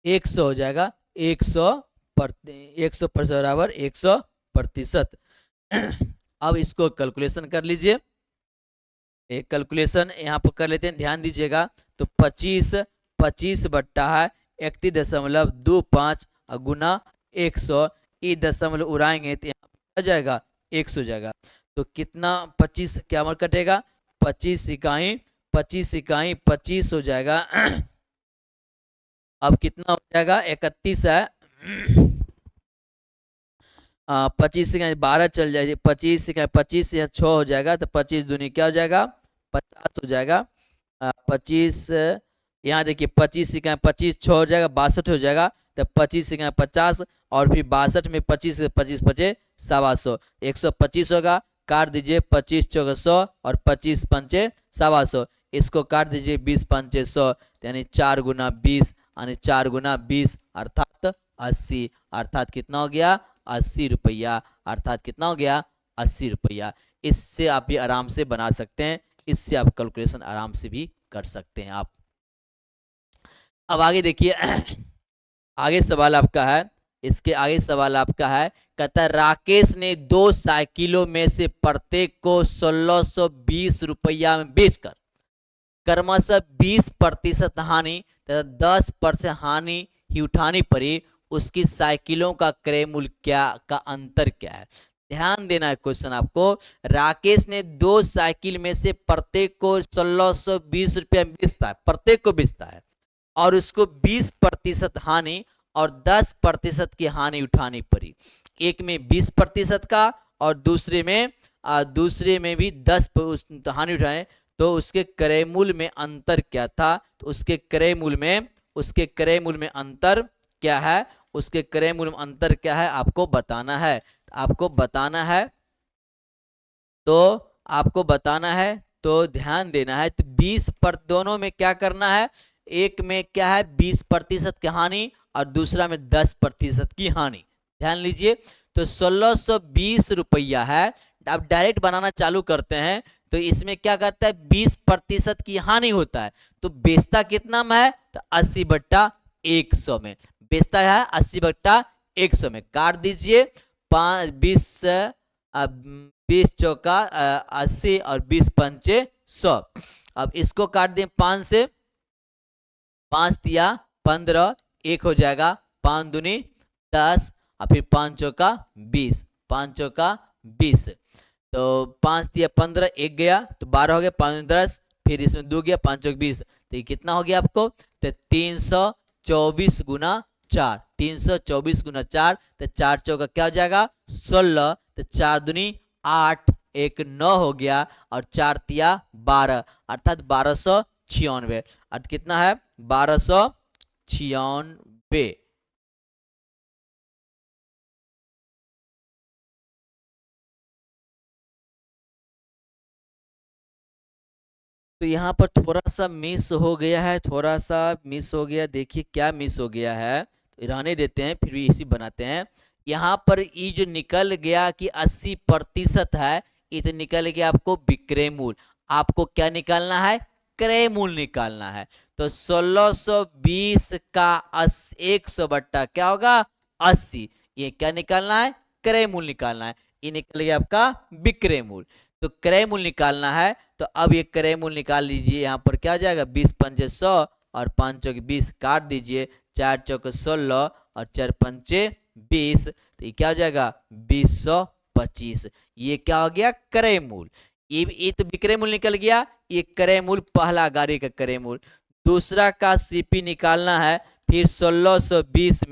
100 हो जाएगा 100% बराबर 100%। अब इसको कैलकुलेशन कर लीजिए, एक कैलकुलेशन यहाँ पर कर लेते हैं, ध्यान दीजिएगा। तो 25 बट्टा है 31.25 गुना 100, ये दशमलव उड़ाएंगे तो यहाँ आ जाएगा 100 जाएगा। तो कितना 25 क्या मर कटेगा 25 इकाई 25 हो जाएगा। अब कितना हो जाएगा 31 है 25 से 12 चल जाएगी, 25 से 25 या 6 हो जाएगा, तो 25 दूनी क्या हो जाएगा 50 हो जाएगा। 25 यहाँ देखिए 25 से 25 6 हो जाएगा 62 हो जाएगा, तो 25 से 50 और फिर 62 में 25 से 25 बचे 125, 125 होगा, काट दीजिए 25 चौका 100 और 25 पंचे 125, इसको काट दीजिए 20 पंचे 100, यानी 4 गुना 20 यानी 4 गुना 20 अर्थात 80, अर्थात कितना हो गया 80 रुपया, अर्थात कितना हो गया 80 रुपया। इससे आप भी आराम से बना सकते हैं, इससे आप कैलकुलेशन आराम से भी कर सकते हैं आप। अब आगे देखिए आगे सवाल आपका है, इसके आगे सवाल आपका है, कहता है राकेश ने 2 साइकिलों में से प्रत्येक को 1620 रुपया में बेचकर क्रमशः 20% हानि तथा 10% हानि ही उठानी पड़ी, उसकी साइकिलों का क्रय मूल्य क्या का अंतर क्या है। ध्यान देना है क्वेश्चन आपको। राकेश ने 2 साइकिल में से प्रत्येक को 1620 रुपया बेचता है, प्रत्येक को बेचता है, और उसको 20% हानि और 10% की हानि उठानी पड़ी। एक में 20% का और दूसरे में भी 10 हानि उठाए, तो उसके क्रय मूल्य में अंतर क्या था। तो उसके क्रय मूल्य में अंतर क्या है, उसके क्रय मूल्य में अंतर क्या है आपको बताना है। तो ध्यान देना है। तो 20 पर दोनों में क्या करना है, एक में क्या है 20% की हानि और दूसरा में 10% की हानि। ध्यान लीजिए, तो 1620 रुपया है। अब डायरेक्ट बनाना चालू करते हैं, तो इसमें क्या करता है 20% की हानि होता है, तो बेचता कितना में है, तो 80/100 में बेचता है, 80/100 में। काट दीजिए, 20 चौका 80 और 20 पंचे 100। अब इसको काट दें 5 से, 5 तिया 15, 1 हो जाएगा, 5 दूनी 10 और फिर 5 चौका 20, 5 चौका 20। तो 5 तिया 15, 1 गया तो 12 हो गया, 5 10, फिर इसमें 2 गया, 5 चौक 20। तो ये कितना हो गया आपको, तो 324 गुना 4, 324 गुना 4, तो 4 चौका क्या हो जाएगा 16, तो 4 दूनी 8, 1 9 हो गया, और 4 तिया 12, अर्थात 1296। अर्थ कितना है 1296। तो यहाँ पर थोड़ा सा मिस हो गया है, देखिए क्या मिस हो गया है, तो रहने देते हैं, फिर भी इसी बनाते हैं। यहाँ पर ये जो निकल गया कि 80% है, ये तो निकल गया आपको विक्रय मूल्य। आपको क्या निकालना है, क्रय मूल्य निकालना है। तो 1620 का 100 बट्टा क्या होगा 80, ये क्या निकालना है, क्रय मूल्य निकालना है। ये निकल गया आपका विक्रय मूल्य। तो क्रय मूल्य निकालना है, तो अब ये क्रय मूल्य निकाल लीजिए। यहाँ पर क्या हो जाएगा 20 पंचे 100 और 5 चौक 20, काट दीजिए, 4 चौक 16 और 4 पंचे 20, तो ये क्या हो जाएगा 2025। ये क्या हो गया क्रय मूल्य। ये तो विक्रय मूल्य निकल गया, ये क्रय मूल्य पहला गाड़ी का क्रय मूल्य। दूसरा का सीपी निकालना है, फिर 1620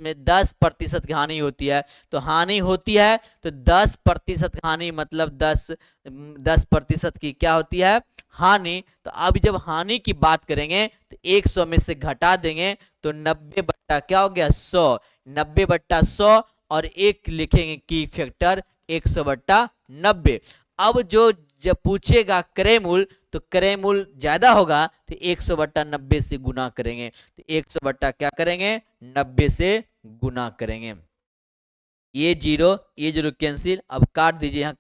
में 10% की हानि होती है, तो हानि होती है तो 10% की हानि मतलब 10% की क्या होती है हानि। तो अब जब हानि की बात करेंगे तो 100 में से घटा देंगे, तो 90 बट्टा क्या हो गया 100, 90/100, और एक लिखेंगे की फैक्टर 100/90। अब जो जब पूछेगा क्रय मूल्य, तो क्रय मूल्य ज्यादा होगा तो 100/90 से गुना करेंगे, तो 100 बट्टा क्या करेंगे 90 से गुना करेंगे। ये जीरो कैंसिल, अब काट दीजिए, यहाँ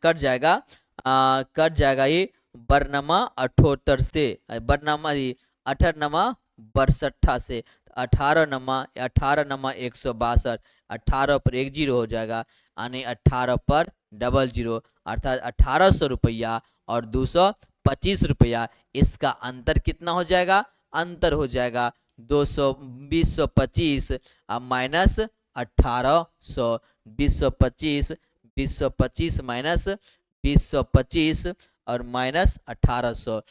कट जाएगा ये बरनमा 78 से, बरनमा 18नमा 62 से, 18नमा 162, 18 पर 1 जीरो हो जाएगा, यानी 18 पर 00, अर्थात 1800 रुपया और 225 रुपया। इसका अंतर कितना हो जाएगा, अंतर हो जाएगा 225 माइनस 1800, 2025 माइनस 2025 और माइनस 1800,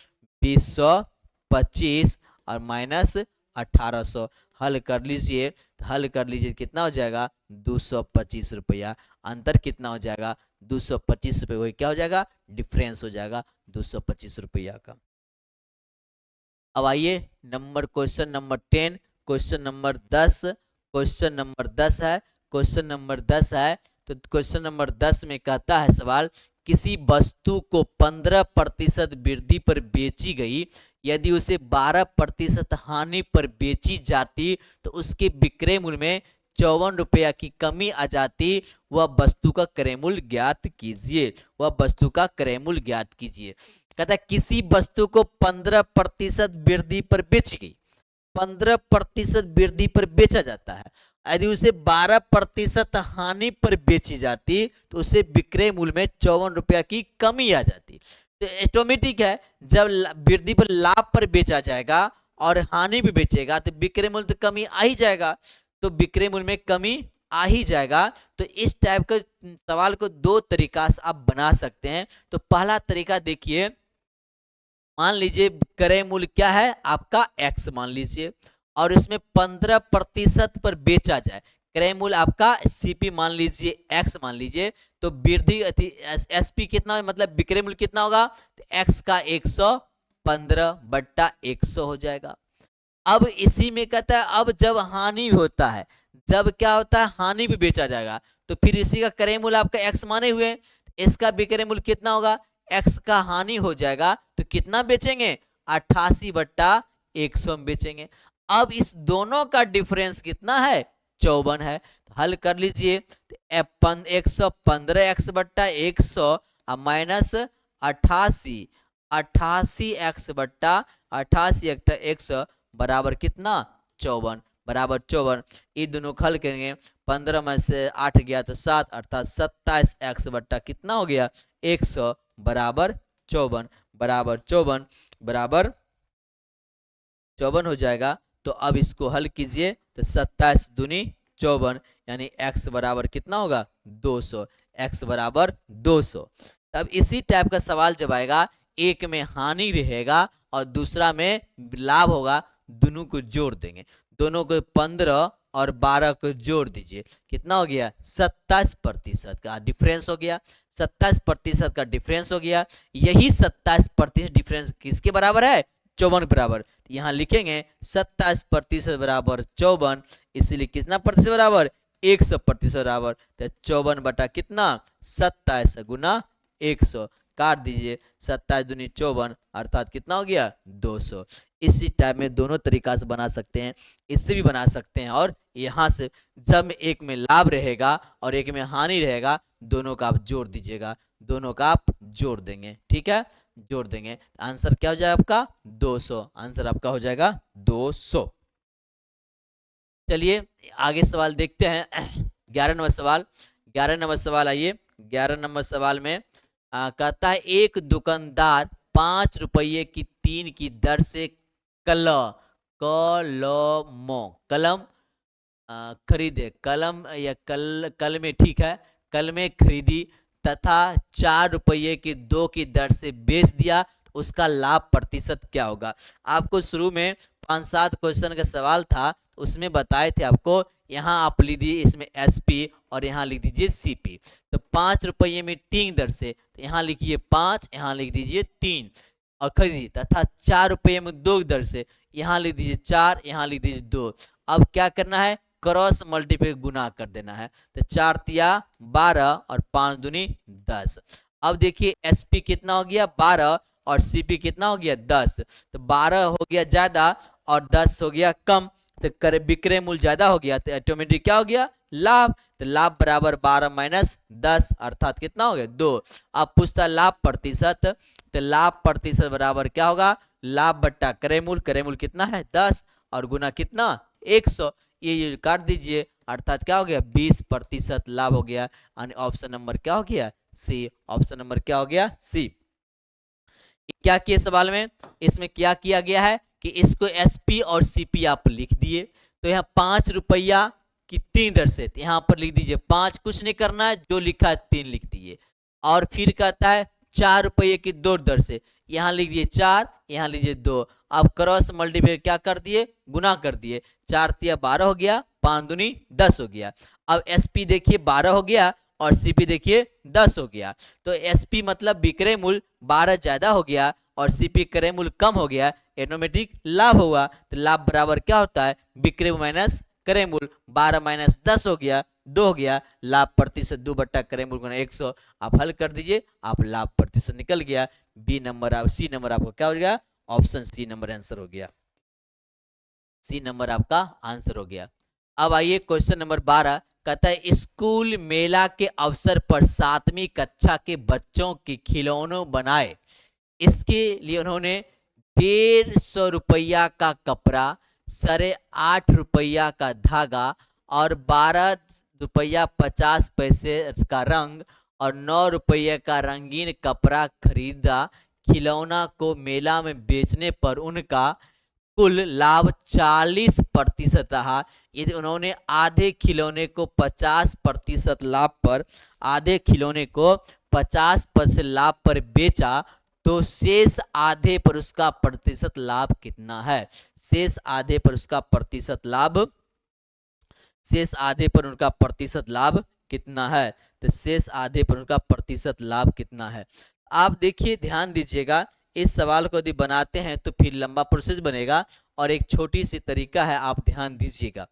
2025 और माइनस 1800। हल कर लीजिए, कितना हो जाएगा 225 रुपया। अंतर कितना हो जाएगा 225 रुपये, वही क्या हो जाएगा डिफरेंस हो जाएगा 225 रुपया का। अब आइए क्वेश्चन नंबर 10, क्वेश्चन नंबर 10 है, क्वेश्चन नंबर 10 है। तो क्वेश्चन नंबर 10 में कहता है सवाल, किसी वस्तु को 15% वृद्धि पर बेची गई, यदि उसे 12% हानि पर बेची जाती तो उसके विक्रय मूल्य में 54 रुपया की कमी आ जाती। वह वस्तु का क्रय मूल्य ज्ञात कीजिए, कहता है किसी वस्तु को 15% वृद्धि पर बेची गई, 15% वृद्धि पर बेचा जाता है, यदि उसे 12% हानि पर बेची जाती तो उसे विक्रय मूल्य में 54 रुपया की कमी आ जाती। तो ऑटोमेटिक है, जब वृद्धि पर लाभ पर बेचा जाएगा और हानि भी बेचेगा तो विक्रय मूल्य तो कमी आ ही जाएगा, तो विक्रय मूल्य में कमी आ ही जाएगा। तो इस टाइप के सवाल को दो तरीका से आप बना सकते हैं। तो पहला तरीका देखिए, मान लीजिए क्रय मूल्य क्या है आपका x मान लीजिए, और इसमें 15% पर बेचा जाए, क्रय मूल्य आपका सीपी मान लीजिए x मान लीजिए, तो वृद्धि एसपी कितना मतलब विक्रय मूल्य कितना होगा, तो x का 115/100 हो जाएगा। अब इसी में कहता है अब जब हानि होता है, जब क्या होता है हानि भी बेचा जाएगा, तो फिर इसी का क्रय मूल्य आपका x माने हुए, इसका विक्रय मूल्य कितना होगा, x का हानि हो जाएगा तो कितना बेचेंगे, 88/100 में बेचेंगे। अब इस दोनों का डिफरेंस कितना है, 54 है। तो हल कर लीजिए, 115x/100 माइनस 88, 88x/100 बराबर कितना, 54, बराबर 54। ये दोनों खल करेंगे, 15 में से 8 गया तो 7, अर्थात 27x/ कितना हो गया, 100 बराबर 54, बराबर 54 बराबर 54 हो जाएगा। तो अब इसको हल कीजिए, तो 27 दूनी 54, यानी x बराबर कितना होगा, 200, x बराबर 200। तब इसी टाइप का सवाल जब आएगा, एक में हानि रहेगा और दूसरा में लाभ होगा, दोनों को जोड़ देंगे, दोनों को 15 और 12 को जोड़ दीजिए, कितना हो गया, 27% का डिफरेंस हो गया, 27% का डिफरेंस हो गया। यही 27% डिफरेंस किसके बराबर है, 54 बराबर। यहां लिखेंगे 27% बराबर 54, इसलिए कितना प्रतिशत बराबर, 100% बराबर। तो 54 बटा कितना, 27 गुना 100, काट दीजिए, 27 दूनी 54, अर्थात कितना हो गया, 200। इसी टाइप में दोनों तरीका से बना सकते हैं, इससे भी बना सकते हैं, और यहाँ से जब एक में लाभ रहेगा और एक में हानि रहेगा, दोनों का आप जोड़ दीजिएगा, दोनों का आप जोड़ देंगे, ठीक है, जोड़ देंगे। आंसर क्या हो जाएगा आपका, 200, आंसर आपका हो जाएगा 200। चलिए आगे सवाल देखते हैं। 11 नंबर सवाल, 11 नंबर सवाल आइए। 11 नंबर सवाल में कहता है एक दुकानदार 5 रुपये की 3 की दर से कलम खरीदे, कलम या कल में, ठीक है, कल में खरीदी तथा 4 रुपये की 2 की दर से बेच दिया, तो उसका लाभ प्रतिशत क्या होगा। आपको शुरू में 5-7 क्वेश्चन का सवाल था, उसमें बताए थे आपको, यहाँ आप लिख दीजिए इसमें एसपी और यहाँ लिख दीजिए सीपी। तो 5 रुपये में 3 दर से, तो यहाँ लिखिए 5, यहाँ लिख दीजिए 3 और खरीदी, तथा 4 रुपये में 2 दर से, यहाँ लिख दीजिए 4, यहाँ लिख दीजिए 2। अब क्या करना है, क्रॉस मल्टीप्लाई गुना कर देना है, तो 4 तिया 12 और 5 दूनी 10। अब देखिए एसपी कितना हो गया, 12, और सीपी कितना हो गया, 10। तो 12 हो गया ज्यादा और 10 हो गया कम, तो विक्रय मूल्य ज्यादा हो गया, तो ऑटोमेटिक क्या हो गया, लाभ। तो लाभ बराबर 12 माइनस 10, अर्थात कितना हो गया, 2। अब पूछता लाभ प्रतिशत, तो लाभ प्रतिशत बराबर क्या होगा, लाभ बट्टा क्रय मूल्य कितना है, 10, और गुना कितना, 100, ये काट दीजिए, अर्थात क्या हो गया, 20% लाभ हो गया। यानी ऑप्शन नंबर क्या हो गया, सी, ऑप्शन नंबर क्या हो गया, सी। क्या किए सवाल में, इसमें क्या किया गया है कि इसको एसपी और सीपी आप लिख दिए, तो यहाँ 5 रुपया की 3 दर से, यहाँ पर लिख दीजिए 5, कुछ नहीं करना है, जो लिखा है 3 लिख दिए। और फिर कहता है 4 रुपये की 2 दर से, यहाँ लिख दिए 4, यहाँ लीजिए 2। अब क्रॉस मल्टीप्लाई क्या कर दिए, गुना कर दिए, 4 तिया 12 हो गया, 5 दूनी 10 हो गया। अब एसपी देखिए 12 हो गया और सीपी देखिए 10 हो गया, तो एसपी मतलब विक्रय मूल्य 12 ज्यादा हो गया और सीपी क्रय मूल्य कम हो गया, ऑटोमेटिक लाभ हुआ। तो लाभ बराबर क्या होता है, विक्रय माइनस क्रय मूल्य, 12 माइनस 10 हो गया, 2 हो गया, लाभ प्रतिशत 2 बट्टा क्रय मूल्य गुना 100। आप हल कर दीजिए, आप लाभ प्रतिशत निकल गया। बी नंबर, सी नंबर आपका क्या हो गया, ऑप्शन सी नंबर आंसर हो गया, सी नंबर आपका आंसर हो गया। अब आइए क्वेश्चन नंबर 12, कहता है स्कूल मेला के अवसर पर 7वीं कक्षा के बच्चों के खिलौने बनाए, इसके लिए उन्होंने 150 रुपया का कपड़ा, 8.5 रुपया का धागा और 12 रुपया 50 पैसे का रंग और 9 रुपये का रंगीन कपड़ा खरीदा। खिलौना को मेला में बेचने पर उनका कुल लाभ 40% रहा। यदि उन्होंने आधे खिलौने को 50% लाभ पर, आधे खिलौने को 50% लाभ पर बेचा तो शेष आधे पर उसका प्रतिशत लाभ कितना है? शेष आधे पर उसका प्रतिशत लाभ, शेष आधे पर उनका प्रतिशत लाभ कितना है? तो शेष आधे पर उनका प्रतिशत लाभ कितना है? आप देखिए, ध्यान दीजिएगा, इस सवाल को यदि बनाते हैं तो फिर लंबा प्रोसेस बनेगा और एक छोटी सी तरीका है, आप ध्यान दीजिएगा।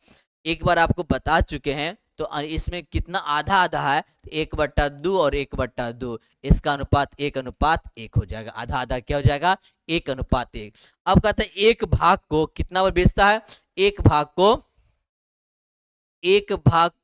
एक बार आपको बता चुके हैं तो इसमें कितना आधा आधा है, 1/2 और 1/2, इसका अनुपात 1:1 हो जाएगा। आधा आधा क्या हो जाएगा? 1:1। अब कहते हैं एक भाग को कितना बार बेचता है? एक भाग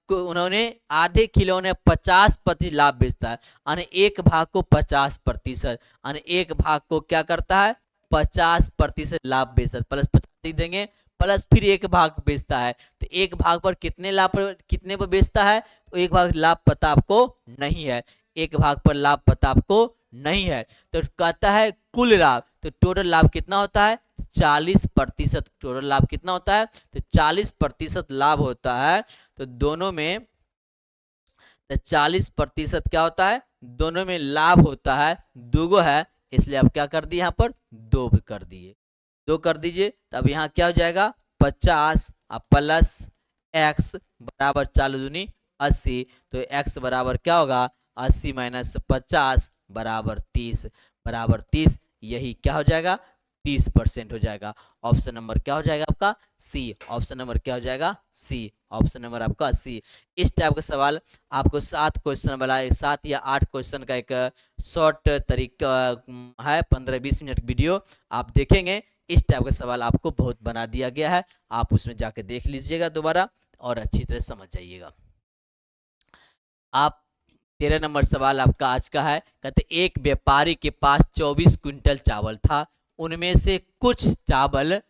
को उन्होंने आधे खिलौने 50% लाभ बेचता है, यानी एक भाग को 50%, यानी एक भाग को क्या करता है? 50% लाभ बेचता है, प्लस 50 देंगे, प्लस फिर एक भाग बेचता है। तो एक भाग पर कितने लाभ पर, कितने पर बेचता है? तो एक भाग लाभ पता आपको नहीं है, एक भाग पर लाभ पता आपको नहीं है, तो कहता है कुल लाभ। तो टोटल लाभ कितना होता है? 40%। टोटल लाभ कितना होता है? तो 40% लाभ होता है। तो दोनों में 40% क्या होता है? दोनों में लाभ होता है, दोगो है, इसलिए आप क्या कर दिए? यहाँ पर 2 कर दिए, 2 कर दीजिए। तब यहाँ क्या हो जाएगा? 50 प्लस x बराबर 4 दूनी 80। तो x बराबर क्या होगा? 80 माइनस 50 बराबर 30, बराबर 30। यही क्या हो जाएगा? 30% हो जाएगा। ऑप्शन नंबर क्या हो जाएगा आपका? सी। ऑप्शन नंबर क्या हो जाएगा? सी। ऑप्शन नंबर आपका सी। इस टाइप का सवाल आपको 7 क्वेश्चन वाला, 7 या 8 क्वेश्चन का एक शॉर्ट तरीका है, 15-20 मिनट वीडियो आप देखेंगे। इस टाइप का सवाल आपको बहुत बना दिया गया है, आप उसमें जाके देख लीजिएगा दोबारा और अच्छी तरह समझ जाइएगा। आप 13 नंबर सवाल आपका आज का है। कहते एक व्यापारी के पास 24 क्विंटल चावल था, उनमें से कुछ चावल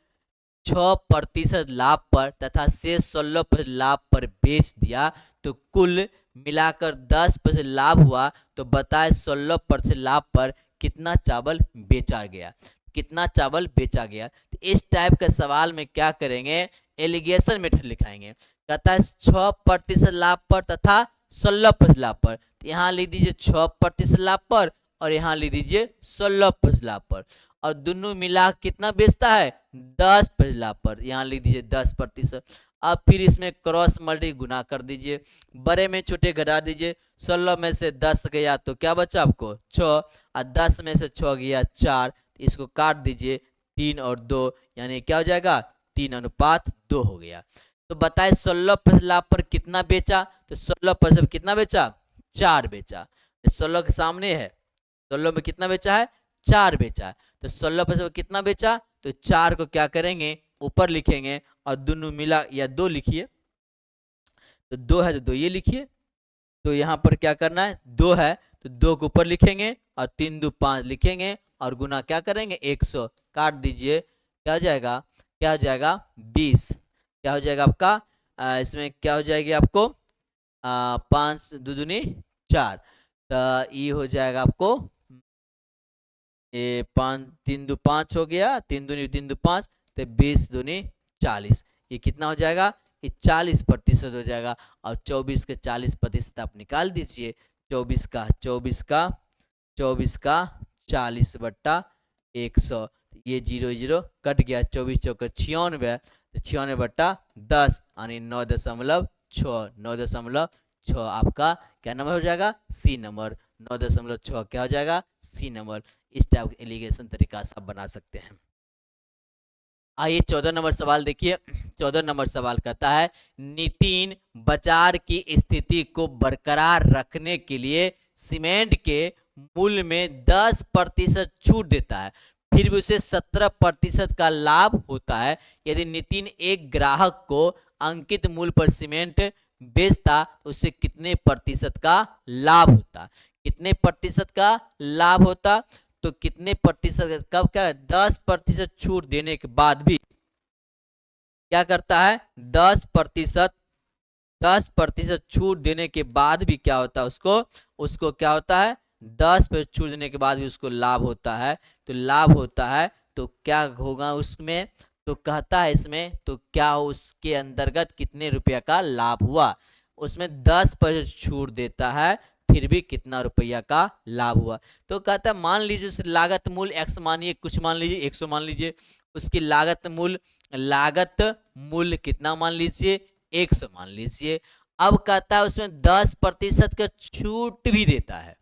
6% लाभ पर तथा शेष 16% लाभ पर बेच दिया, तो कुल मिलाकर 10% लाभ हुआ। तो बताए 16% लाभ पर कितना चावल बेचा गया? कितना चावल बेचा गया? तो इस टाइप के सवाल में क्या करेंगे? एलिगेशन मेथड लिखाएंगे। कहता है 6% लाभ पर तथा 16% लाभ पर, तो यहाँ लिख दीजिए 6% लाभ पर और यहाँ लिख दीजिए 16% लाभ पर, और दोनों मिला कितना बेचता है? 10% लाभ पर, यहाँ लिख दीजिए 10%। अब फिर इसमें क्रॉस मल्टी गुना कर दीजिए, बड़े में छोटे घटा दीजिए। 16 में से 10 गया तो क्या बचा आपको? 6, और 10 में से 6 गया 4, तो इसको काट दीजिए 3 और 2, यानी क्या हो जाएगा? 3:2 हो गया। तो बताए 16% लाभ पर कितना बेचा? तो 16% कितना बेचा? 4 बेचा। 16 के सामने है, 16 में कितना बेचा है? 4 बेचा है। तो 16% कितना बेचा? तो 4 को क्या करेंगे? ऊपर लिखेंगे, और दोनों मिला, या 2 लिखिए, तो 2 है तो 2 ये लिखिए। तो यहाँ पर क्या करना है? 2 है तो 2 को ऊपर लिखेंगे और 3×2 5 लिखेंगे, और गुना क्या करेंगे? 100, काट दीजिए, क्या हो जाएगा? क्या हो जाएगा? 20। क्या हो जाएगा आपका? इसमें क्या हो जाएगी आपको? 5 दूनी 4, तो ये हो जाएगा आपको, ये 5 3×2 5 हो गया, 3×2 5, तो 20 दूनी 40। ये कितना हो जाएगा? ये 40% हो जाएगा। और 24 के 40% आप निकाल दीजिए। 24 का 40/100, ये 0 0 कट गया, 24 चौके 96, तो 96/10 यानी 9.6, 9.6 आपका क्या नंबर हो जाएगा? C number. 9.6 क्या हो जाएगा? C number. इस टाइप के एलिगेशन तरीका से आप बना सकते हैं। आइए 14 नंबर सवाल देखिए। 14 नंबर सवाल कहता है नितिन बाजार की स्थिति को बरकरार रखने के लिए सीमेंट के मूल्य में 10% छूट देता है, फिर भी उसे 17% का लाभ होता है। यदि नितिन एक ग्राहक को अंकित मूल्य पर सीमेंट बेचता तो उसे कितने प्रतिशत का लाभ होता? कितने प्रतिशत का लाभ होता? तो कितने प्रतिशत, कब क्या? 10% छूट देने के बाद भी क्या करता है? 10% 10% छूट देने के बाद भी क्या होता है, उसको उसको क्या होता है, 10% छूट देने के बाद भी उसको लाभ होता है। तो लाभ होता है तो क्या होगा उसमें, तो कहता है इसमें, तो क्या उसके अंतर्गत कितने रुपया का लाभ हुआ, उसमें 10% छूट देता है, फिर भी कितना रुपया का लाभ हुआ। तो कहता है मान लीजिए उस लागत मूल्य एक्स मानिए, कुछ मान लीजिए 100 मान लीजिए, उसकी लागत मूल्य कितना मान लीजिए, 100 मान लीजिए। अब कहता है उसमें 10% का छूट भी देता है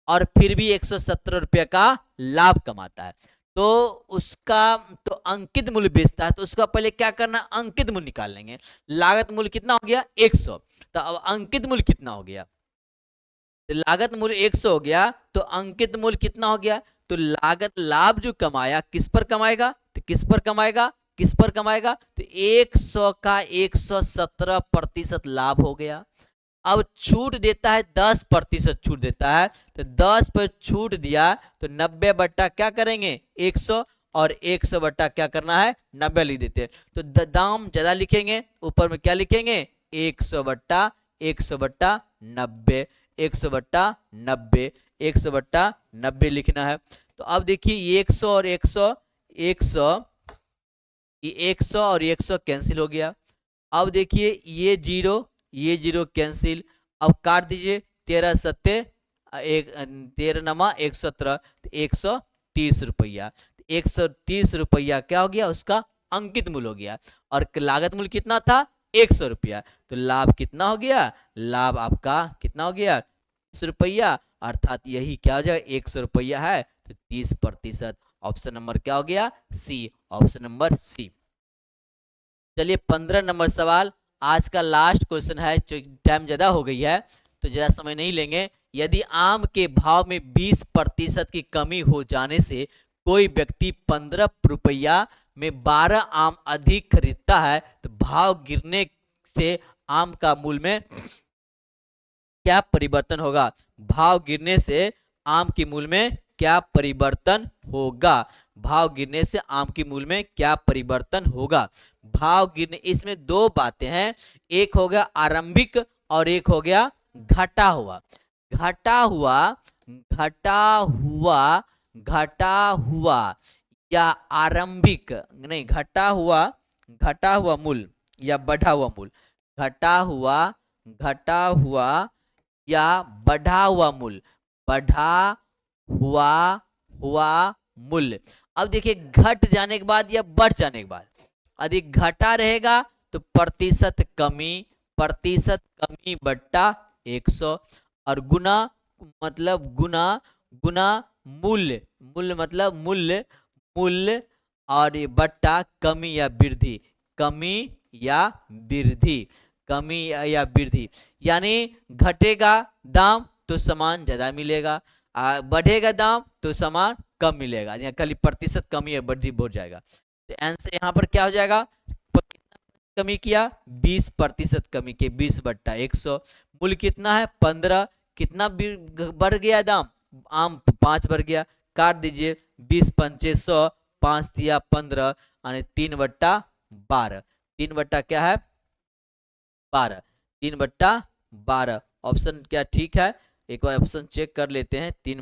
और फिर भी 117 रुपये का लाभ कमाता है। तो उसका तो अंकित मूल्य बेचता है, तो उसका पहले क्या करना, अंकित मूल्य निकाल लेंगे। लागत मूल्य कितना हो गया, 100। तो अब अंकित मूल्य कितना हो गया, तो लागत मूल्य 100 हो गया, तो अंकित मूल्य कितना हो गया, तो लागत लाभ जो कमाया किस पर कमाएगा, तो किस पर कमाएगा, किस पर कमाएगा, तो 100 का 117% लाभ हो गया। अब छूट देता है 10% छूट देता है, तो 10 पर छूट दिया तो 90 बट्टा क्या करेंगे 100, और 100 बट्टा क्या करना है 90 लिख देते हैं। तो दाम ज्यादा लिखेंगे, ऊपर में क्या लिखेंगे 100 बट्टा 100 बट्टा 90, 100 बट्टा 90, 100 बट्टा 90 लिखना है। तो अब देखिए ये 100 और 100, 100 ये 100 और 100 कैंसिल हो गया। अब देखिए ये जीरो कैंसिल, अब काट दीजिए 13 सत्ते एक 13 नमा 117, तो 130 रुपया, 130 रुपया क्या हो गया उसका अंकित मूल्य हो गया, और लागत मूल्य कितना था 100 रुपया। तो लाभ कितना हो गया, लाभ आपका कितना हो गया 30 रुपया, अर्थात यही क्या हो जाएगा 100 रुपया है, तो 30%। ऑप्शन नंबर क्या हो गया सी, ऑप्शन नंबर सी। चलिए 15 नंबर सवाल आज का लास्ट क्वेश्चन है, टाइम ज्यादा हो गई है तो ज्यादा समय नहीं लेंगे। यदि आम के भाव में 20% की कमी हो जाने से कोई व्यक्ति 15 रुपया में 12 आम अधिक खरीदता है, तो भाव गिरने से आम का मूल्य में क्या परिवर्तन होगा, भाव गिरने से आम के मूल्य में क्या परिवर्तन होगा, भाव गिरने से आम के मूल्य में क्या परिवर्तन होगा। भाव गिरने, इसमें दो बातें हैं, एक हो गया आरंभिक और एक हो गया घटा हुआ। घटा हुआ, घटा हुआ, घटा हुआ या आरंभिक नहीं, घटा हुआ मूल्य या बढ़ा हुआ मूल्य, घटा हुआ या बढ़ा हुआ मूल्य, बढ़ा हुआ मूल्य। अब देखिए घट जाने के बाद या बढ़ जाने के बाद, अधिक घटा रहेगा तो प्रतिशत कमी बट्टा 100, और गुना मतलब गुना मूल्य, मतलब मूल्य और ये बट्टा कमी या वृद्धि, कमी या वृद्धि। यानी घटेगा दाम तो सामान ज्यादा मिलेगा, बढ़ेगा दाम तो सामान कम मिलेगा, यहाँ खाली प्रतिशत कमी या वृद्धि बढ़ जाएगा। तो आंसर यहाँ पर क्या हो जाएगा, कमी किया 20% कमी के 20 बट्टा 100, मूल्य कितना है 15, कितना बढ़ गया दाम, आम 5 बढ़ गया, काट दीजिए 20 पंचे 100, 5 दिया 15 और 3 बट्टा 12, 3 बट्टा क्या है 12, 3 बट्टा 12। ऑप्शन क्या ठीक है, एक बार ऑप्शन चेक कर लेते हैं, 3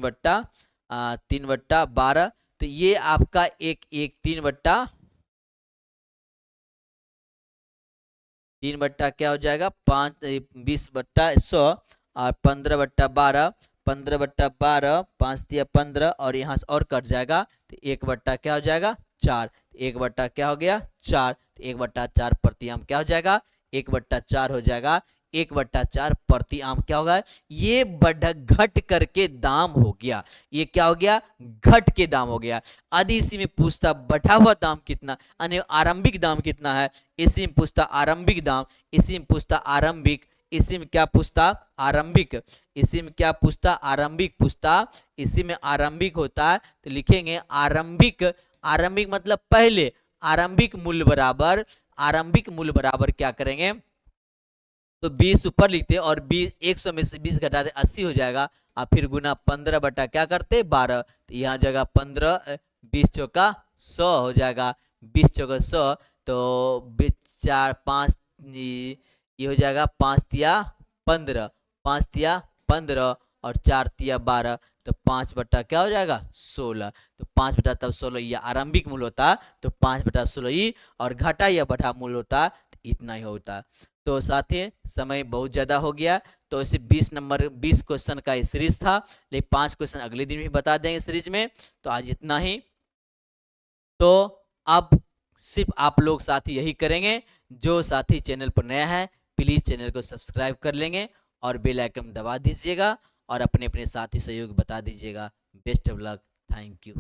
बट्टा 12। तो ये आपका एक 3 बट्टा क्या हो जाएगा 20 बट्टा 100 और 15 बट्टा 12, 15 बट्टा 12, 5 दिया 15 और यहाँ से और कट जाएगा तो 1 बट्टा क्या हो जाएगा 4, 1 बट्टा क्या हो गया 4, 1 बट्टा 4 प्रति आम क्या हो जाएगा 1 बट्टा 4 हो जाएगा, 1 बट्टा 4 प्रति आम क्या होगा, ये घट करके दाम हो गया, ये क्या हो गया घट के दाम हो गया। आदि इसी में पूछता बढ़ा हुआ दाम कितना, यानी आरंभिक दाम कितना है, इसी में पूछता आरंभिक दाम, इसी में पूछता आरंभिक, इसी में क्या पूछता आरंभिक, इसी में क्या पूछता आरंभिक पूछता, इसी में आरंभिक होता है तो लिखेंगे आरंभिक, आरंभिक मतलब पहले, आरंभिक मूल्य बराबर क्या करेंगे तो 20 ऊपर लिखते और 20 100 में से 20 घटाते 80 हो जाएगा, और फिर गुना 15 बटा क्या करते 12, तो यहाँ जगह 15 20 चौका 100 हो जाएगा, 20 चौका 100 तो 4 5 ये हो जाएगा 5 तिया 15, 5 तिया 15 और 4 तिया 12, तो 5 बटा क्या हो जाएगा 16। तो 5 बटा तब 16 ये आरंभिक मूल होता, तो 5 बटा 16 ही, और घटा या बढ़ा मूल होता तो इतना ही होता। तो साथी समय बहुत ज़्यादा हो गया, तो इसे 20 क्वेश्चन का सीरीज था, लेकिन 5 क्वेश्चन अगले दिन भी बता देंगे सीरीज में। तो आज इतना ही। तो अब सिर्फ आप लोग साथी यही करेंगे, जो साथी चैनल पर नया है प्लीज़ चैनल को सब्सक्राइब कर लेंगे और बेल आइकन दबा दीजिएगा और अपने अपने साथी सहयोग बता दीजिएगा। Best of luck, thank you.